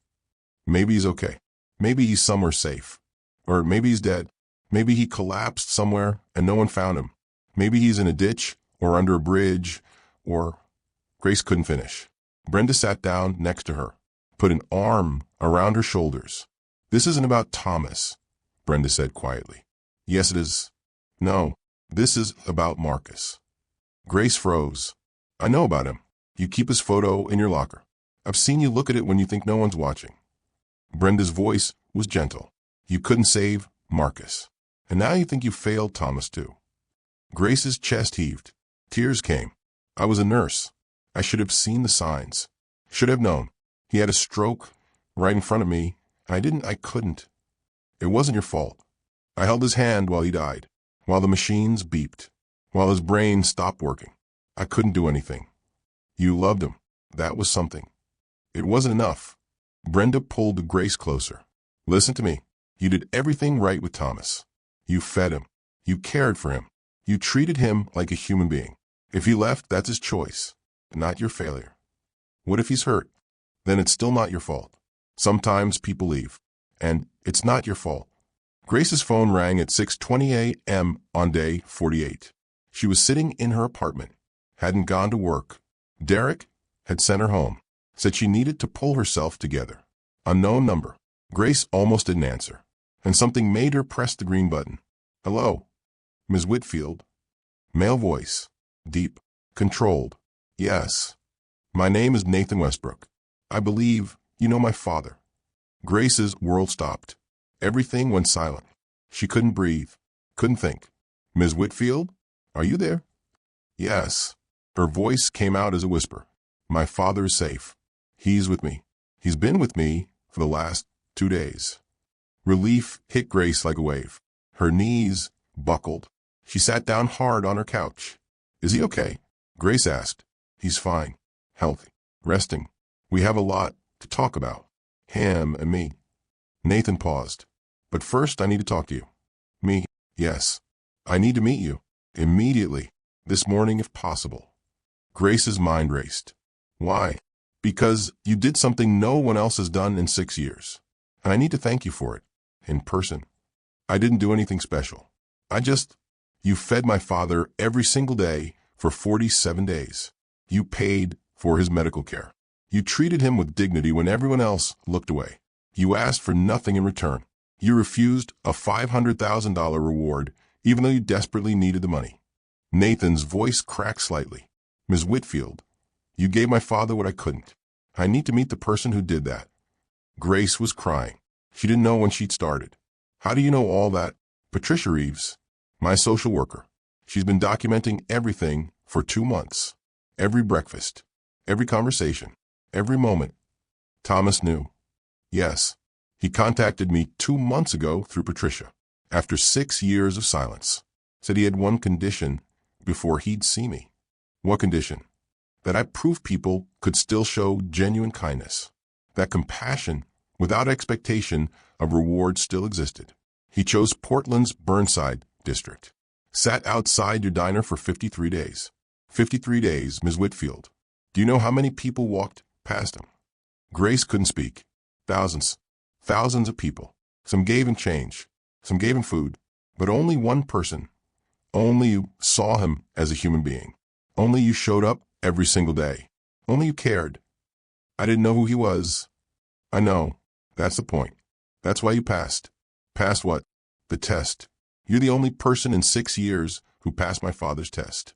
Maybe he's okay. Maybe he's somewhere safe. Or maybe he's dead. Maybe he collapsed somewhere and no one found him. Maybe he's in a ditch or under a bridge or... Grace couldn't finish. Brenda sat down next to her, put an arm around her shoulders. This isn't about Thomas, Brenda said quietly. Yes, it is. No, this is about Marcus. Grace froze. I know about him. You keep his photo in your locker. I've seen you look at it when you think no one's watching. Brenda's voice was gentle. You couldn't save Marcus. And now you think you failed Thomas too. Grace's chest heaved. Tears came. I was a nurse. I should have seen the signs. Should have known. He had a stroke right in front of me. I couldn't. It wasn't your fault. I held his hand while he died, while the machines beeped, while his brain stopped working. I couldn't do anything. You loved him. That was something. It wasn't enough. Brenda pulled Grace closer. Listen to me. You did everything right with Thomas. You fed him. You cared for him. You treated him like a human being. If he left, that's his choice, not your failure. What if he's hurt? Then it's still not your fault. Sometimes people leave, and it's not your fault. Grace's phone rang at 6:20 a.m. on day 48. She was sitting in her apartment, hadn't gone to work. Derek had sent her home, said she needed to pull herself together. Unknown number. Grace almost didn't answer, and something made her press the green button. Hello, Ms. Whitfield. Male voice, deep, controlled. Yes. My name is Nathan Westbrook. I believe you know my father. Grace's world stopped. Everything went silent. She couldn't breathe, couldn't think. Ms. Whitfield, are you there? Yes. Her voice came out as a whisper. My father is safe. He's with me. He's been with me for the last 2 days. Relief hit Grace like a wave. Her knees buckled. She sat down hard on her couch. Is he okay? Grace asked. He's fine. Healthy. Resting. We have a lot to talk about. Him and me. Nathan paused. But first I need to talk to you. Me? Yes. I need to meet you. Immediately. This morning if possible. Grace's mind raced. Why? Because you did something no one else has done in 6 years. And I need to thank you for it. In person. I didn't do anything special. You fed my father every single day for 47 days. You paid for his medical care. You treated him with dignity when everyone else looked away. You asked for nothing in return. You refused a $500,000 reward even though you desperately needed the money. Nathan's voice cracked slightly. Ms. Whitfield, you gave my father what I couldn't. I need to meet the person who did that. Grace was crying. She didn't know when she'd started. How do you know all that? Patricia Reeves, my social worker. She's been documenting everything for 2 months. Every breakfast, every conversation, every moment. Thomas knew. Yes. He contacted me 2 months ago through Patricia. After 6 years of silence. Said he had one condition before he'd see me. What condition? That I prove people could still show genuine kindness. That compassion, without expectation of reward, still existed. He chose Portland's Burnside district. Sat outside your diner for 53 days. 53 days, Ms. Whitfield. Do you know how many people walked past him? Grace couldn't speak. Thousands. Thousands of people. Some gave him change. Some gave him food. But only one person. Only you saw him as a human being. Only you showed up every single day. Only you cared. I didn't know who he was. I know. That's the point. That's why you passed. Passed what? The test. You're the only person in 6 years who passed my father's test.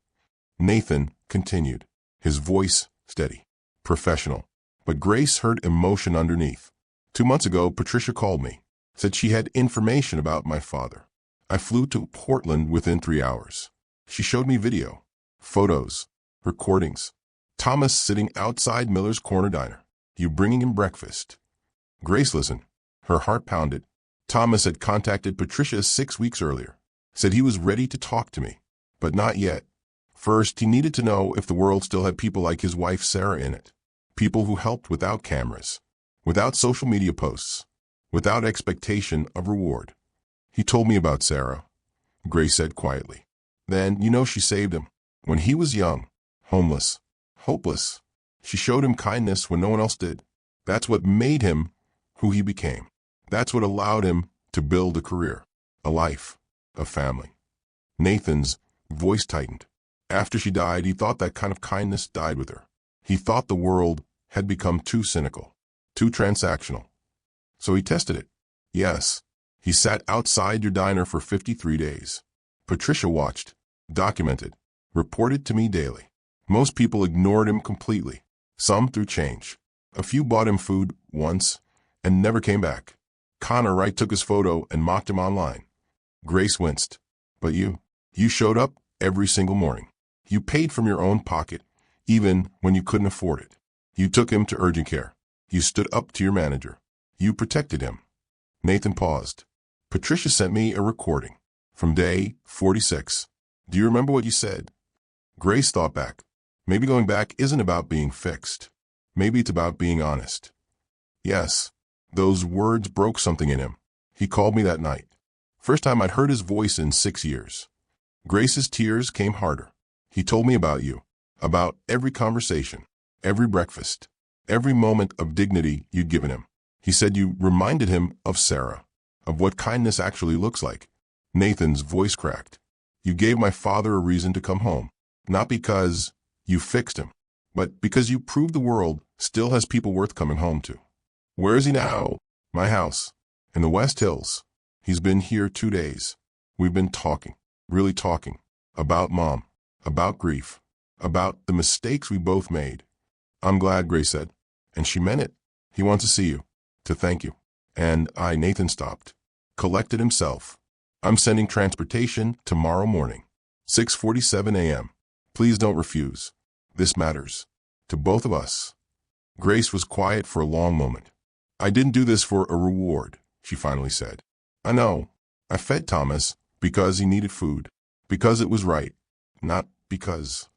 Nathan continued, his voice steady, professional. But Grace heard emotion underneath. 2 months ago, Patricia called me, said she had information about my father. I flew to Portland within 3 hours. She showed me video, photos, recordings. Thomas sitting outside Miller's Corner Diner. You bringing him breakfast. Grace listened. Her heart pounded. Thomas had contacted Patricia 6 weeks earlier. Said he was ready to talk to me, but not yet. First, he needed to know if the world still had people like his wife Sarah in it. People who helped without cameras, without social media posts, without expectation of reward. He told me about Sarah, Grace said quietly. Then, you know, she saved him. When he was young, homeless, hopeless, she showed him kindness when no one else did. That's what made him who he became. That's what allowed him to build a career, a life, a family. Nathan's voice tightened. After she died, he thought that kind of kindness died with her. He thought the world had become too cynical, too transactional. So he tested it. Yes, he sat outside your diner for 53 days. Patricia watched, documented, reported to me daily. Most people ignored him completely, some through change. A few bought him food once and never came back. Connor Wright took his photo and mocked him online. Grace winced. But you showed up every single morning. You paid from your own pocket, even when you couldn't afford it. You took him to urgent care. You stood up to your manager. You protected him. Nathan paused. Patricia sent me a recording from day 46. Do you remember what you said? Grace thought back. Maybe going back isn't about being fixed. Maybe it's about being honest. Yes, those words broke something in him. He called me that night. First time I'd heard his voice in 6 years. Grace's tears came harder. He told me about you, about every conversation, every breakfast, every moment of dignity you'd given him. He said you reminded him of Sarah, of what kindness actually looks like. Nathan's voice cracked. You gave my father a reason to come home, not because you fixed him, but because you proved the world still has people worth coming home to. Where is he now? My house, in the West Hills. He's been here 2 days. We've been talking, really talking, about Mom, about grief, about the mistakes we both made. I'm glad, Grace said, and she meant it. He wants to see you, to thank you. And Nathan stopped, collected himself. I'm sending transportation tomorrow morning, 6:47 a.m. Please don't refuse. This matters. To both of us. Grace was quiet for a long moment. I didn't do this for a reward, she finally said. I know. I fed Thomas because he needed food, because it was right, not because...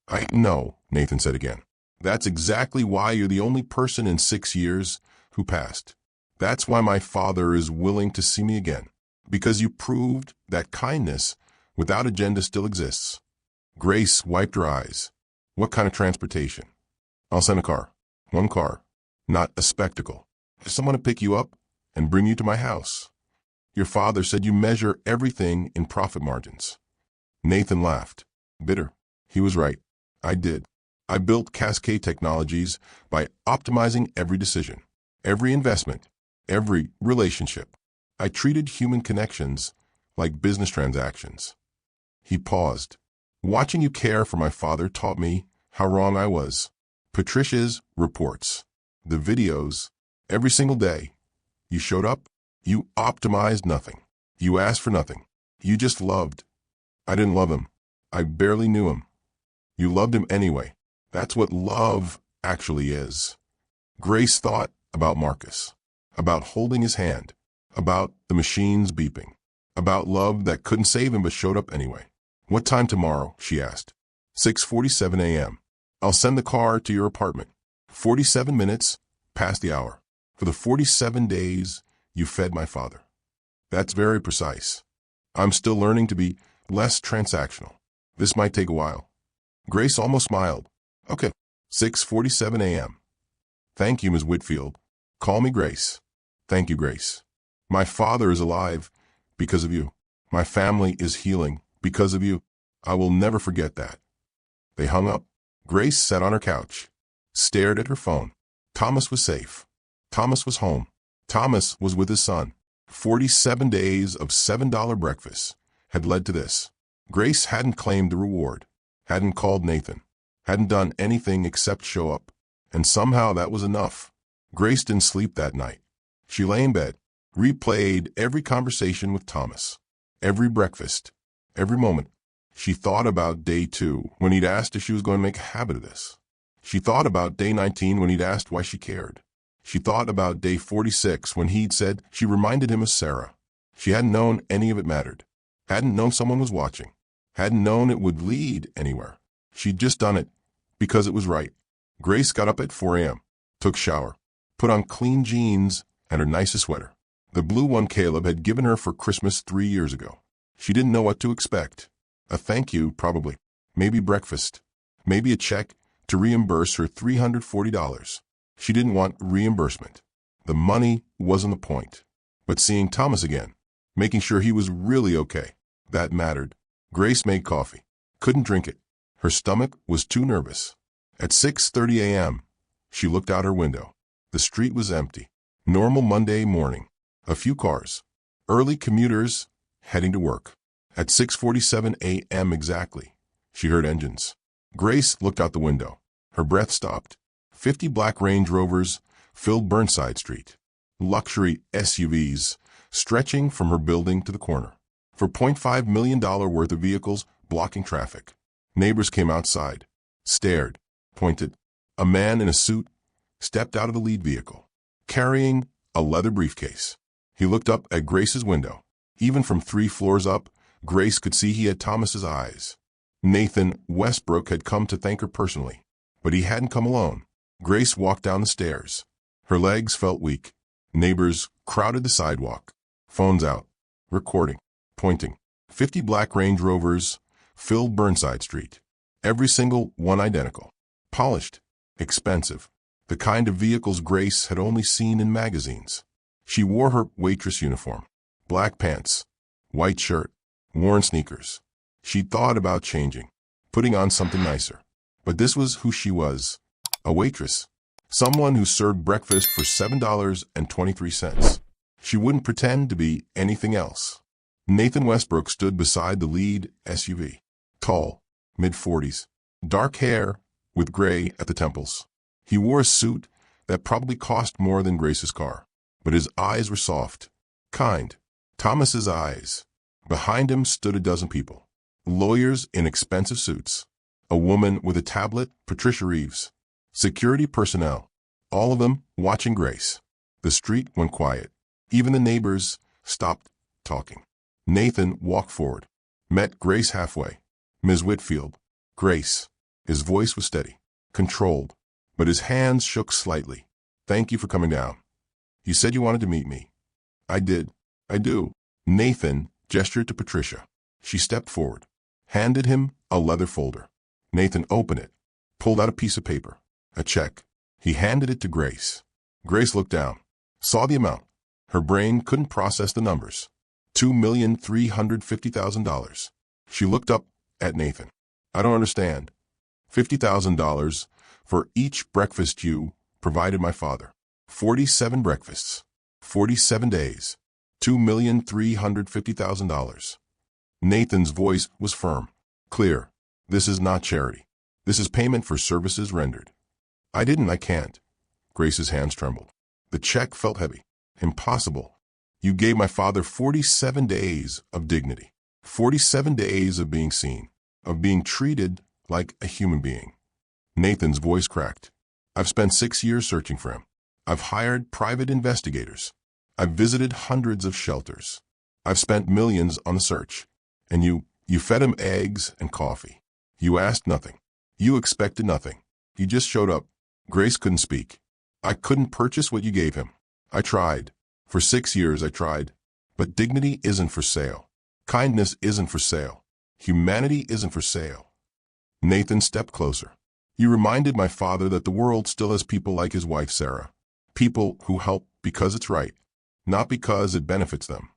I know, Nathan said again. That's exactly why you're the only person in 6 years who passed. That's why my father is willing to see me again, because you proved that kindness without agenda still exists. Grace wiped her eyes. What kind of transportation? I'll send a car. One car. Not a spectacle. Someone to pick you up and bring you to my house. Your father said you measure everything in profit margins. Nathan laughed. Bitter. He was right. I did. I built Cascade Technologies by optimizing every decision, every investment, every relationship. I treated human connections like business transactions. He paused. Watching you care for my father taught me how wrong I was. Patricia's reports, the videos, every single day. You showed up. You optimized nothing. You asked for nothing. You just loved. I didn't love him. I barely knew him. You loved him anyway. That's what love actually is. Grace thought about Marcus. about holding his hand, about the machines beeping, about love that couldn't save him but showed up anyway. "What time tomorrow?" she asked. 6:47 a.m. "I'll send the car to your apartment." 47 minutes past the hour. "For the 47 days you fed my father." That's very precise. I'm still learning to be less transactional. This might take a while. Grace almost smiled. "Okay." 6:47 a.m. "Thank you, Ms. Whitfield. Call me Grace." "Thank you, Grace. My father is alive because of you. My family is healing because of you. I will never forget that." They hung up. Grace sat on her couch, stared at her phone. Thomas was safe. Thomas was home. Thomas was with his son. 47 days of $7 breakfasts had led to this. Grace hadn't claimed the reward, hadn't called Nathan, hadn't done anything except show up. And somehow that was enough. Grace didn't sleep that night. She lay in bed, replayed every conversation with Thomas, every breakfast, every moment. She thought about day 2 when he'd asked if she was going to make a habit of this. She thought about day 19 when he'd asked why she cared. She thought about day 46 when he'd said she reminded him of Sarah. She hadn't known any of it mattered. Hadn't known someone was watching. Hadn't known it would lead anywhere. She'd just done it because it was right. Grace got up at 4 a.m., took shower, put on clean jeans and her nicest sweater, the blue one Caleb had given her for Christmas 3 years ago. She didn't know what to expect. A thank you, probably. Maybe breakfast. Maybe a check to reimburse her $340. She didn't want reimbursement. The money wasn't the point. But seeing Thomas again, making sure he was really okay, that mattered. Grace made coffee. Couldn't drink it. Her stomach was too nervous. At 6:30 a.m., she looked out her window. The street was empty. Normal Monday morning. A few cars. Early commuters heading to work. At 6:47 a.m. exactly, she heard engines. Grace looked out the window. Her breath stopped. 50 black Range Rovers filled Burnside Street. Luxury SUVs stretching from her building to the corner. For $0.5 million worth of vehicles blocking traffic. Neighbors came outside, stared, pointed. A man in a suit stepped out of the lead vehicle, carrying a leather briefcase. He looked up at Grace's window. Even from 3 floors up, Grace could see he had Thomas's eyes. Nathan Westbrook had come to thank her personally, but he hadn't come alone. Grace walked down the stairs. Her legs felt weak. Neighbors crowded the sidewalk. Phones out. Recording. Pointing. 50 black Range Rovers filled Burnside Street. Every single one identical. Polished. Expensive. The kind of vehicles Grace had only seen in magazines. She wore her waitress uniform. Black pants. White shirt. Worn sneakers. She thought about changing. Putting on something nicer. But this was who she was. A waitress. Someone who served breakfast for $7.23. She wouldn't pretend to be anything else. Nathan Westbrook stood beside the lead SUV. Tall, mid-40s, dark hair with gray at the temples. He wore a suit that probably cost more than Grace's car, but his eyes were soft, kind. Thomas's eyes. Behind him stood a dozen people. Lawyers in expensive suits. A woman with a tablet, Patricia Reeves. Security personnel, all of them watching Grace. The street went quiet. Even the neighbors stopped talking. Nathan walked forward, met Grace halfway. "Ms. Whitfield." "Grace." His voice was steady, controlled, but his hands shook slightly. "Thank you for coming down. You said you wanted to meet me." "I did. I do." Nathan gestured to Patricia. She stepped forward, handed him a leather folder. Nathan opened it, pulled out a piece of paper. A check. He handed it to Grace. Grace looked down, saw the amount. Her brain couldn't process the numbers. $2,350,000. She looked up at Nathan. "I don't understand." $50,000 for each breakfast you provided my father. 47 breakfasts. 47 days. $2,350,000. Nathan's voice was firm, clear. "This is not charity. This is payment for services rendered." I can't." Grace's hands trembled. The check felt heavy. "Impossible. You gave my father 47 days of dignity. 47 days of being seen, of being treated like a human being." Nathan's voice cracked. "I've spent 6 years searching for him. I've hired private investigators. I've visited hundreds of shelters. I've spent millions on the search. And you fed him eggs and coffee. You asked nothing. You expected nothing. You just showed up. Grace couldn't speak. I couldn't purchase what you gave him. I tried. For 6 years I tried. But dignity isn't for sale. Kindness isn't for sale. Humanity isn't for sale. Nathan stepped closer. You reminded my father that the world still has people like his wife Sarah. People who help because it's right, not because it benefits them.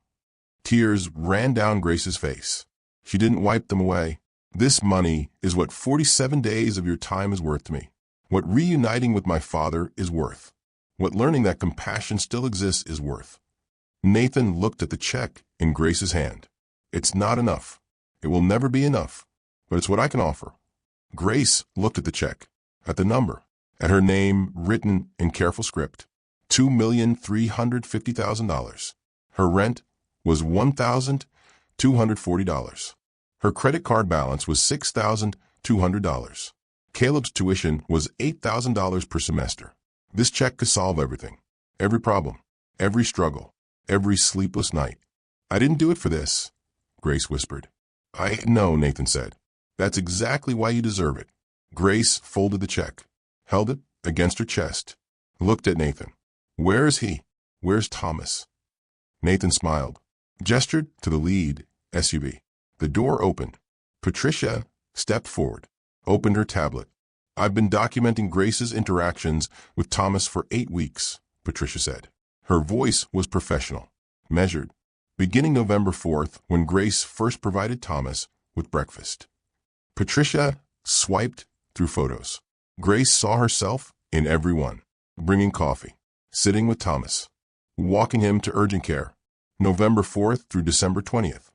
Tears ran down Grace's face. She didn't wipe them away. This money is what 47 days of your time is worth to me. What reuniting with my father is worth. What learning that compassion still exists is worth. Nathan looked at the check in Grace's hand. It's not enough. It will never be enough, but it's what I can offer. Grace looked at the check, at the number, at her name written in careful script. $2,350,000. Her rent was $1,240. Her credit card balance was $6,200. Caleb's tuition was $8,000 per semester. This check could solve everything. Every problem, every struggle, every sleepless night. I didn't do it for this, Grace whispered. I know, Nathan said. That's exactly why you deserve it. Grace folded the check, held it against her chest, looked at Nathan. Where is he? Where's Thomas? Nathan smiled, gestured to the lead SUV. The door opened. Patricia stepped forward, opened her tablet. I've been documenting Grace's interactions with Thomas for 8 weeks, Patricia said. Her voice was professional, measured, beginning November 4th when Grace first provided Thomas with breakfast. Patricia swiped through photos. Grace saw herself in every one, bringing coffee, sitting with Thomas, walking him to urgent care, November 4th through December 20th.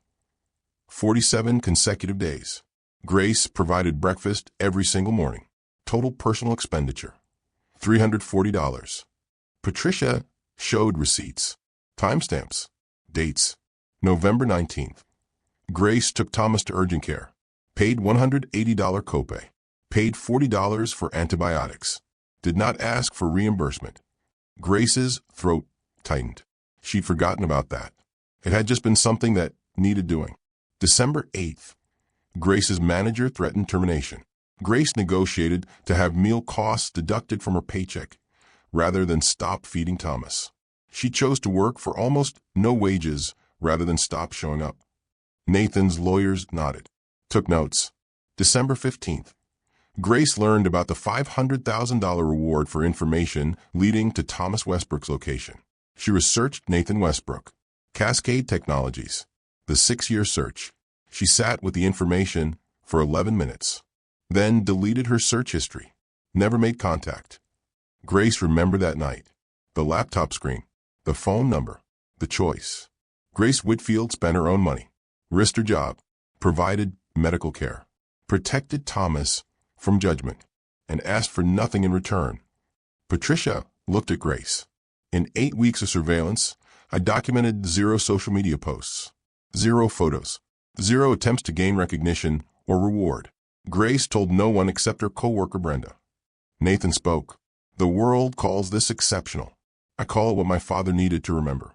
47 consecutive days. Grace provided breakfast every single morning. Total personal expenditure, $340. Patricia showed receipts, timestamps, dates. November 19th. Grace took Thomas to urgent care, paid $180 copay, paid $40 for antibiotics, did not ask for reimbursement. Grace's throat tightened. She'd forgotten about that. It had just been something that needed doing. December 8th. Grace's manager threatened termination. Grace negotiated to have meal costs deducted from her paycheck rather than stop feeding Thomas. She chose to work for almost no wages rather than stop showing up. Nathan's lawyers nodded, took notes. December 15th. Grace learned about the $500,000 reward for information leading to Thomas Westbrook's location. She researched Nathan Westbrook, Cascade Technologies, the 6-year search. She sat with the information for 11 minutes, then deleted her search history, never made contact. Grace remembered that night, the laptop screen, the phone number, the choice. Grace Whitfield spent her own money, risked her job, provided medical care, protected Thomas from judgment, and asked for nothing in return. Patricia looked at Grace. In 8 weeks of surveillance, I documented 0 social media posts, 0 photos, 0 attempts to gain recognition or reward. Grace told no one except her co-worker Brenda. Nathan spoke. The world calls this exceptional. I call it what my father needed to remember.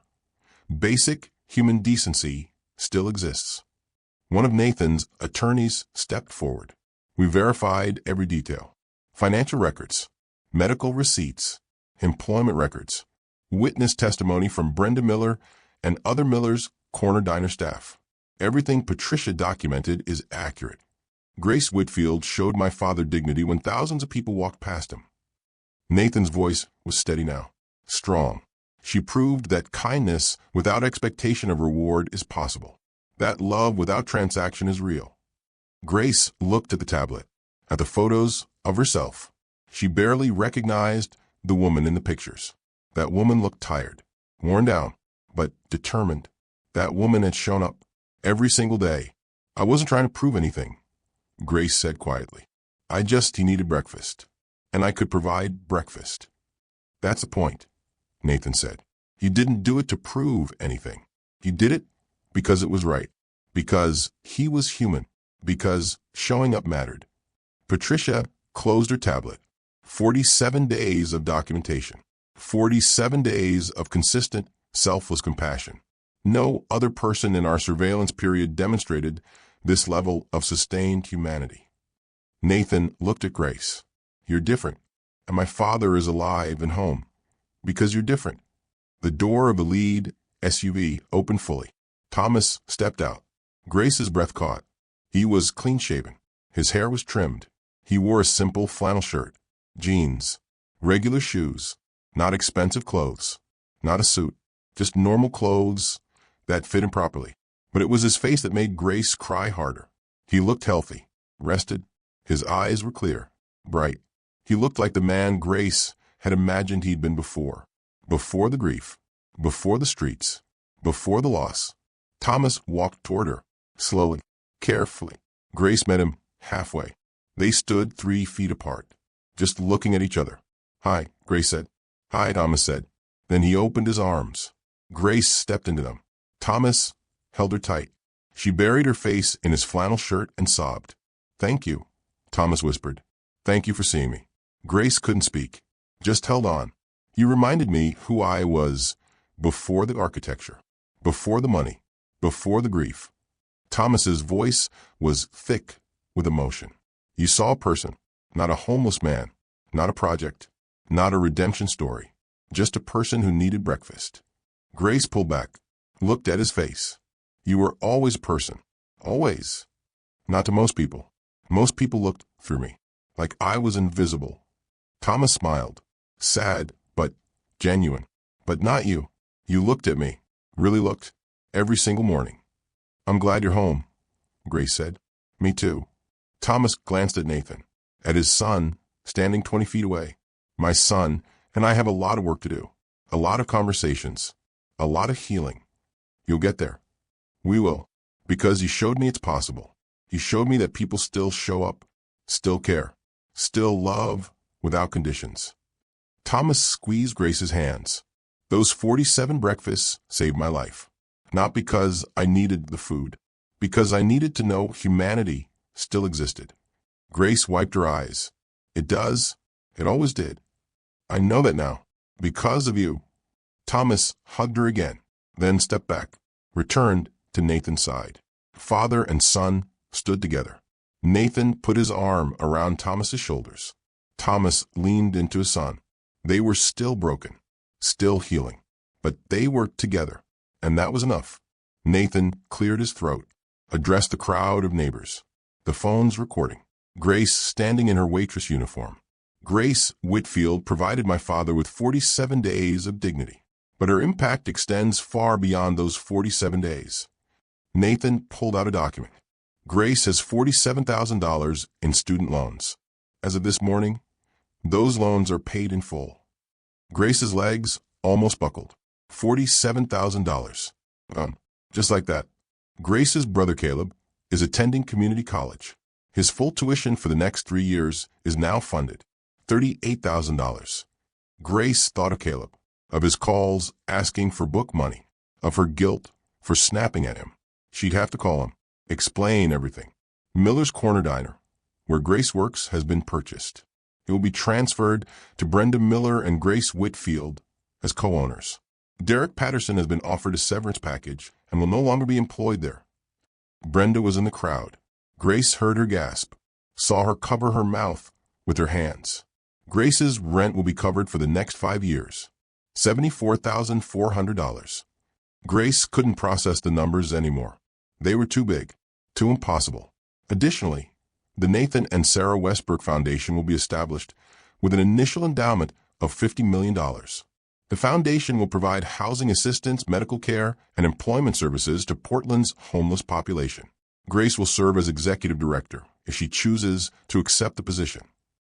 Basic human decency still exists. One of Nathan's attorneys stepped forward. We verified every detail. Financial records, medical receipts, employment records, witness testimony from Brenda Miller and other Miller's Corner Diner staff. Everything Patricia documented is accurate. Grace Whitfield showed my father dignity when thousands of people walked past him. Nathan's voice was steady now, strong. She proved that kindness without expectation of reward is possible, that love without transaction is real. Grace looked at the tablet, at the photos of herself. She barely recognized the woman in the pictures. That woman looked tired, worn down, but determined. That woman had shown up every single day. I wasn't trying to prove anything, Grace said quietly. He needed breakfast, and I could provide breakfast. That's the point, Nathan said. You didn't do it to prove anything. You did it because it was right, because he was human, because showing up mattered. Patricia closed her tablet. 47 days of documentation, 47 days of consistent, selfless compassion. No other person in our surveillance period demonstrated this level of sustained humanity. Nathan looked at Grace. You're different, and my father is alive and home. Because you're different. The door of the lead SUV opened fully. Thomas stepped out. Grace's breath caught. He was clean-shaven. His hair was trimmed. He wore a simple flannel shirt, jeans, regular shoes, not expensive clothes, not a suit, just normal clothes that fit him properly. But it was his face that made Grace cry harder. He looked healthy, rested. His eyes were clear, bright. He looked like the man Grace had imagined he'd been before. Before the grief, before the streets, before the loss. Thomas walked toward her, slowly, carefully. Grace met him halfway. They stood 3 feet apart, just looking at each other. Hi, Grace said. Hi, Thomas said. Then he opened his arms. Grace stepped into them. Thomas held her tight. She buried her face in his flannel shirt and sobbed. Thank you, Thomas whispered. Thank you for seeing me. Grace couldn't speak, just held on. You reminded me who I was before the architecture, before the money, before the grief. Thomas's voice was thick with emotion. You saw a person, not a homeless man, not a project, not a redemption story, just a person who needed breakfast. Grace pulled back, looked at his face. You were always a person, always. Not to most people. Most people looked through me, like I was invisible. Thomas smiled, sad, but genuine. But not you. You looked at me, really looked, every single morning. I'm glad you're home, Grace said. Me too. Thomas glanced at Nathan, at his son, standing 20 feet away. My son and I have a lot of work to do, a lot of conversations, a lot of healing. You'll get there. We will, because you showed me it's possible. You showed me that people still show up, still care, still love without conditions. Thomas squeezed Grace's hands. Those 47 breakfasts saved my life. Not because I needed the food, because I needed to know humanity still existed. Grace wiped her eyes. It does. It always did. I know that now. Because of you. Thomas hugged her again, then stepped back, returned to Nathan's side. Father and son stood together. Nathan put his arm around Thomas's shoulders. Thomas leaned into his son. They were still broken, still healing, but they were together, and that was enough. Nathan cleared his throat, addressed the crowd of neighbors. The phone's recording. Grace standing in her waitress uniform. Grace Whitfield provided my father with 47 days of dignity, but her impact extends far beyond those 47 days. Nathan pulled out a document. Grace has $47,000 in student loans. As of this morning, those loans are paid in full. Grace's legs almost buckled. $47,000. Just like that. Grace's brother Caleb is attending community college. His full tuition for the next 3 years is now funded. $38,000. Grace thought of Caleb, of his calls asking for book money, of her guilt for snapping at him. She'd have to call him, explain everything. Miller's Corner Diner, where Grace works, has been purchased. It will be transferred to Brenda Miller and Grace Whitfield as co-owners. Derek Patterson has been offered a severance package and will no longer be employed there. Brenda was in the crowd. Grace heard her gasp, saw her cover her mouth with her hands. Grace's rent will be covered for the next 5 years. $74,400. Grace couldn't process the numbers anymore. They were too big, too impossible. Additionally, the Nathan and Sarah Westbrook Foundation will be established with an initial endowment of $50 million. The foundation will provide housing assistance, medical care, and employment services to Portland's homeless population. Grace will serve as executive director if she chooses to accept the position.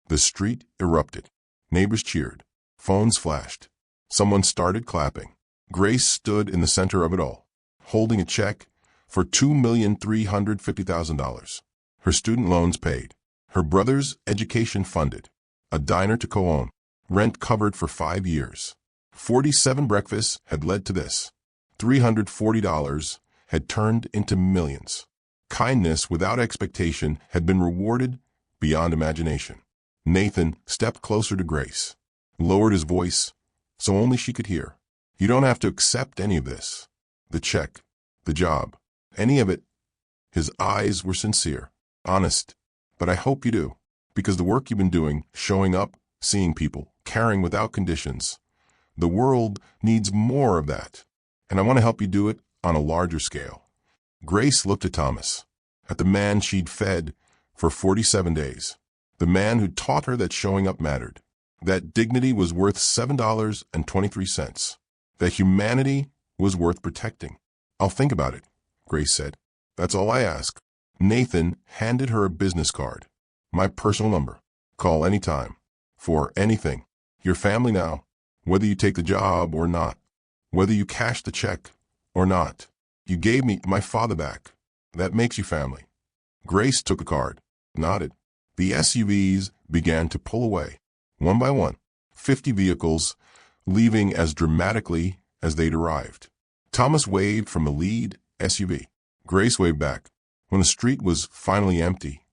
The street erupted. Neighbors cheered. Phones flashed. Someone started clapping. Grace stood in the center of it all, holding a check for $2,350,000. Her student loans paid. Her brother's education funded. A diner to co-own. Rent covered for 5 years. 47 breakfasts had led to this. $340 had turned into millions. Kindness without expectation had been rewarded beyond imagination. Nathan stepped closer to Grace, lowered his voice, so only she could hear. You don't have to accept any of this. The check, the job, any of it. His eyes were sincere, honest. But I hope you do, because the work you've been doing, showing up, seeing people, caring without conditions, the world needs more of that. And I want to help you do it on a larger scale. Grace looked at Thomas, at the man she'd fed for 47 days, the man who taught her that showing up mattered, that dignity was worth $7.23, that humanity was worth protecting. I'll think about it, Grace said. That's all I ask. Nathan handed her a business card. My personal number. Call anytime. For anything. Your family now. Whether you take the job or not. Whether you cash the check or not. You gave me my father back. That makes you family. Grace took the card. Nodded. The SUVs began to pull away. One by one. 50 vehicles, leaving as dramatically as they'd arrived. Thomas waved from the lead SUV. Grace waved back. When the street was finally empty,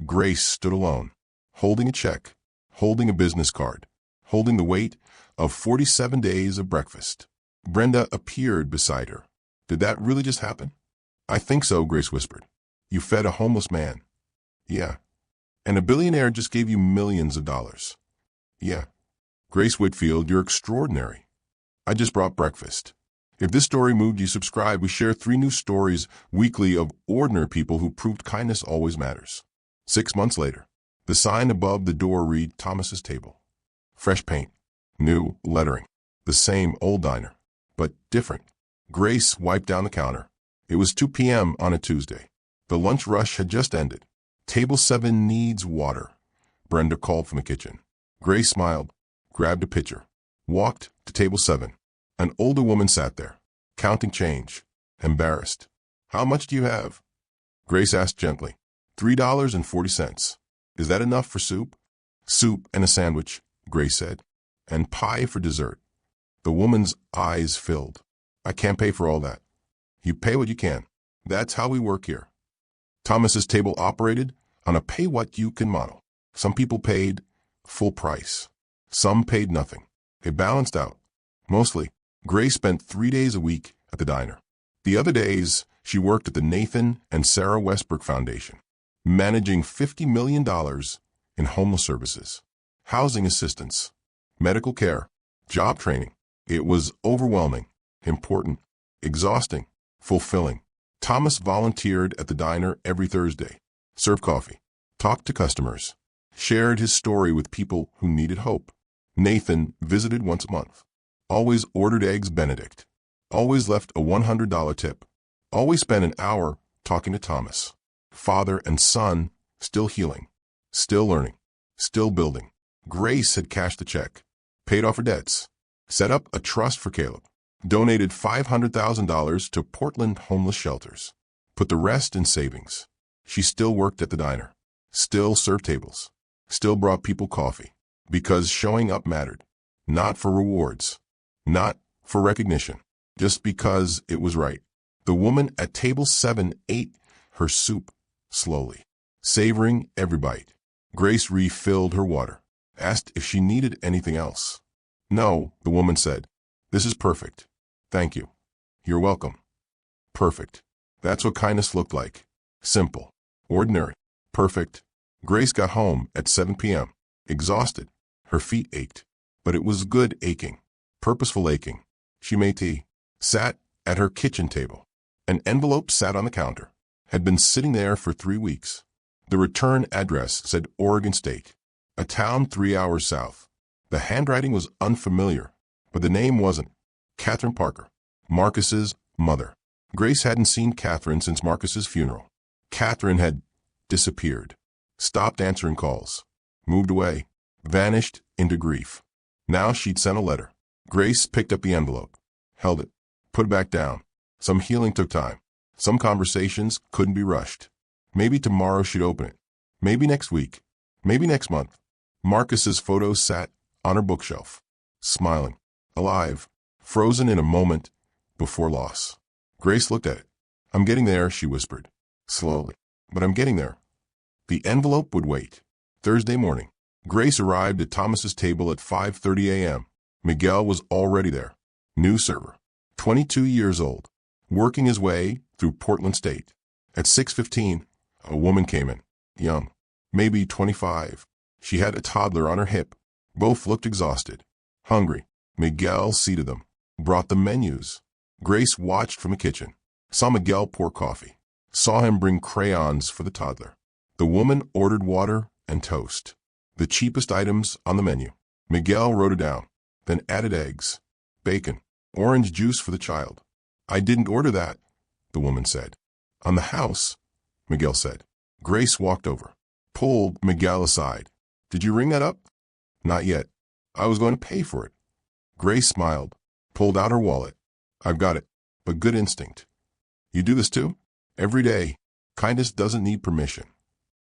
Grace stood alone, holding a check, holding a business card, holding the weight of 47 days of breakfast. Brenda appeared beside her. Did that really just happen? I think so, Grace whispered. You fed a homeless man. Yeah. And a billionaire just gave you millions of dollars. Yeah. Grace Whitfield, you're extraordinary. I just brought breakfast. If this story moved you, subscribe. We share 3 new stories weekly of ordinary people who proved kindness always matters. 6 months later, the sign above the door read Thomas's Table. Fresh paint, new lettering, the same old diner, but different. Grace wiped down the counter. It was 2 p.m. on a Tuesday. The lunch rush had just ended. Table 7 needs water, Brenda called from the kitchen. Grace smiled, grabbed a pitcher, walked to table 7. An older woman sat there, counting change, embarrassed. How much do you have? Grace asked gently. $3.40. Is that enough for soup? Soup and a sandwich, Grace said, and pie for dessert. The woman's eyes filled. I can't pay for all that. You pay what you can. That's how we work here. Thomas's Table operated on a pay-what-you-can model. Some people paid full price. Some paid nothing. It balanced out. Mostly, Grace spent 3 days a week at the diner. The other days, she worked at the Nathan and Sarah Westbrook Foundation, managing $50 million in homeless services, housing assistance, medical care, job training. It was overwhelming, important, exhausting, fulfilling. Thomas volunteered at the diner every Thursday, served coffee, talked to customers, shared his story with people who needed hope. Nathan visited once a month. Always ordered eggs Benedict, always left a $100 tip, always spent an hour talking to Thomas. Father and son, still healing, still learning, still building. Grace had cashed the check, paid off her debts, set up a trust for Caleb, donated $500,000 to Portland homeless shelters, put the rest in savings. She still worked at the diner, still served tables, still brought people coffee, because showing up mattered, not for rewards. Not for recognition, just because it was right. The woman at table 7 ate her soup slowly, savoring every bite. Grace refilled her water, asked if she needed anything else. No, the woman said. This is perfect. Thank you. You're welcome. Perfect. That's what kindness looked like. Simple. Ordinary. Perfect. Grace got home at 7 p.m., exhausted. Her feet ached, but it was good aching. Purposeful aching. She made tea, sat at her kitchen table. An envelope sat on the counter, had been sitting there for 3 weeks. The return address said Oregon State, a town 3 hours south. The handwriting was unfamiliar, but the name wasn't. Catherine Parker, Marcus's mother. Grace hadn't seen Catherine since Marcus's funeral. Catherine had disappeared, stopped answering calls, moved away, vanished into grief. Now she'd sent a letter. Grace picked up the envelope, held it, put it back down. Some healing took time. Some conversations couldn't be rushed. Maybe tomorrow she'd open it. Maybe next week. Maybe next month. Marcus's photo sat on her bookshelf, smiling, alive, frozen in a moment before loss. Grace looked at it. I'm getting there, she whispered, slowly. But I'm getting there. The envelope would wait. Thursday morning. Grace arrived at Thomas's Table at 5:30 a.m. Miguel was already there. New server. 22 years old. Working his way through Portland State. At 6:15, a woman came in. Young. Maybe 25. She had a toddler on her hip. Both looked exhausted. Hungry. Miguel seated them. Brought the menus. Grace watched from the kitchen. Saw Miguel pour coffee. Saw him bring crayons for the toddler. The woman ordered water and toast. The cheapest items on the menu. Miguel wrote it down. Then added eggs, bacon, orange juice for the child. I didn't order that, the woman said. On the house, Miguel said. Grace walked over. Pulled Miguel aside. Did you ring that up? Not yet. I was going to pay for it. Grace smiled. Pulled out her wallet. I've got it, but good instinct. You do this too? Every day. Kindness doesn't need permission.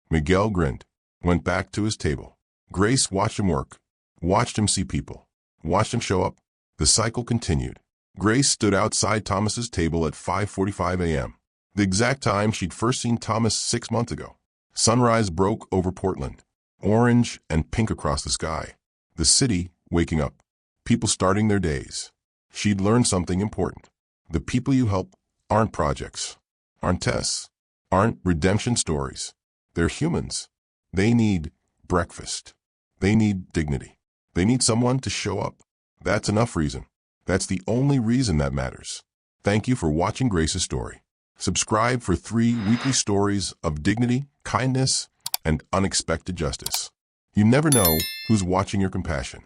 Miguel grinned. Went back to his table. Grace watched him work. Watched him see people. Watched him show up. The cycle continued. Grace stood outside Thomas's table at 5:45 a.m. The exact time she'd first seen Thomas 6 months ago. Sunrise broke over Portland. Orange and pink across the sky. The city waking up. People starting their days. She'd learned something important. The people you help aren't projects, aren't tests, aren't redemption stories. They're humans. They need breakfast. They need dignity. They need someone to show up. That's enough reason. That's the only reason that matters. Thank you for watching Grace's story. Subscribe for 3 weekly stories of dignity, kindness, and unexpected justice. You never know who's watching your compassion.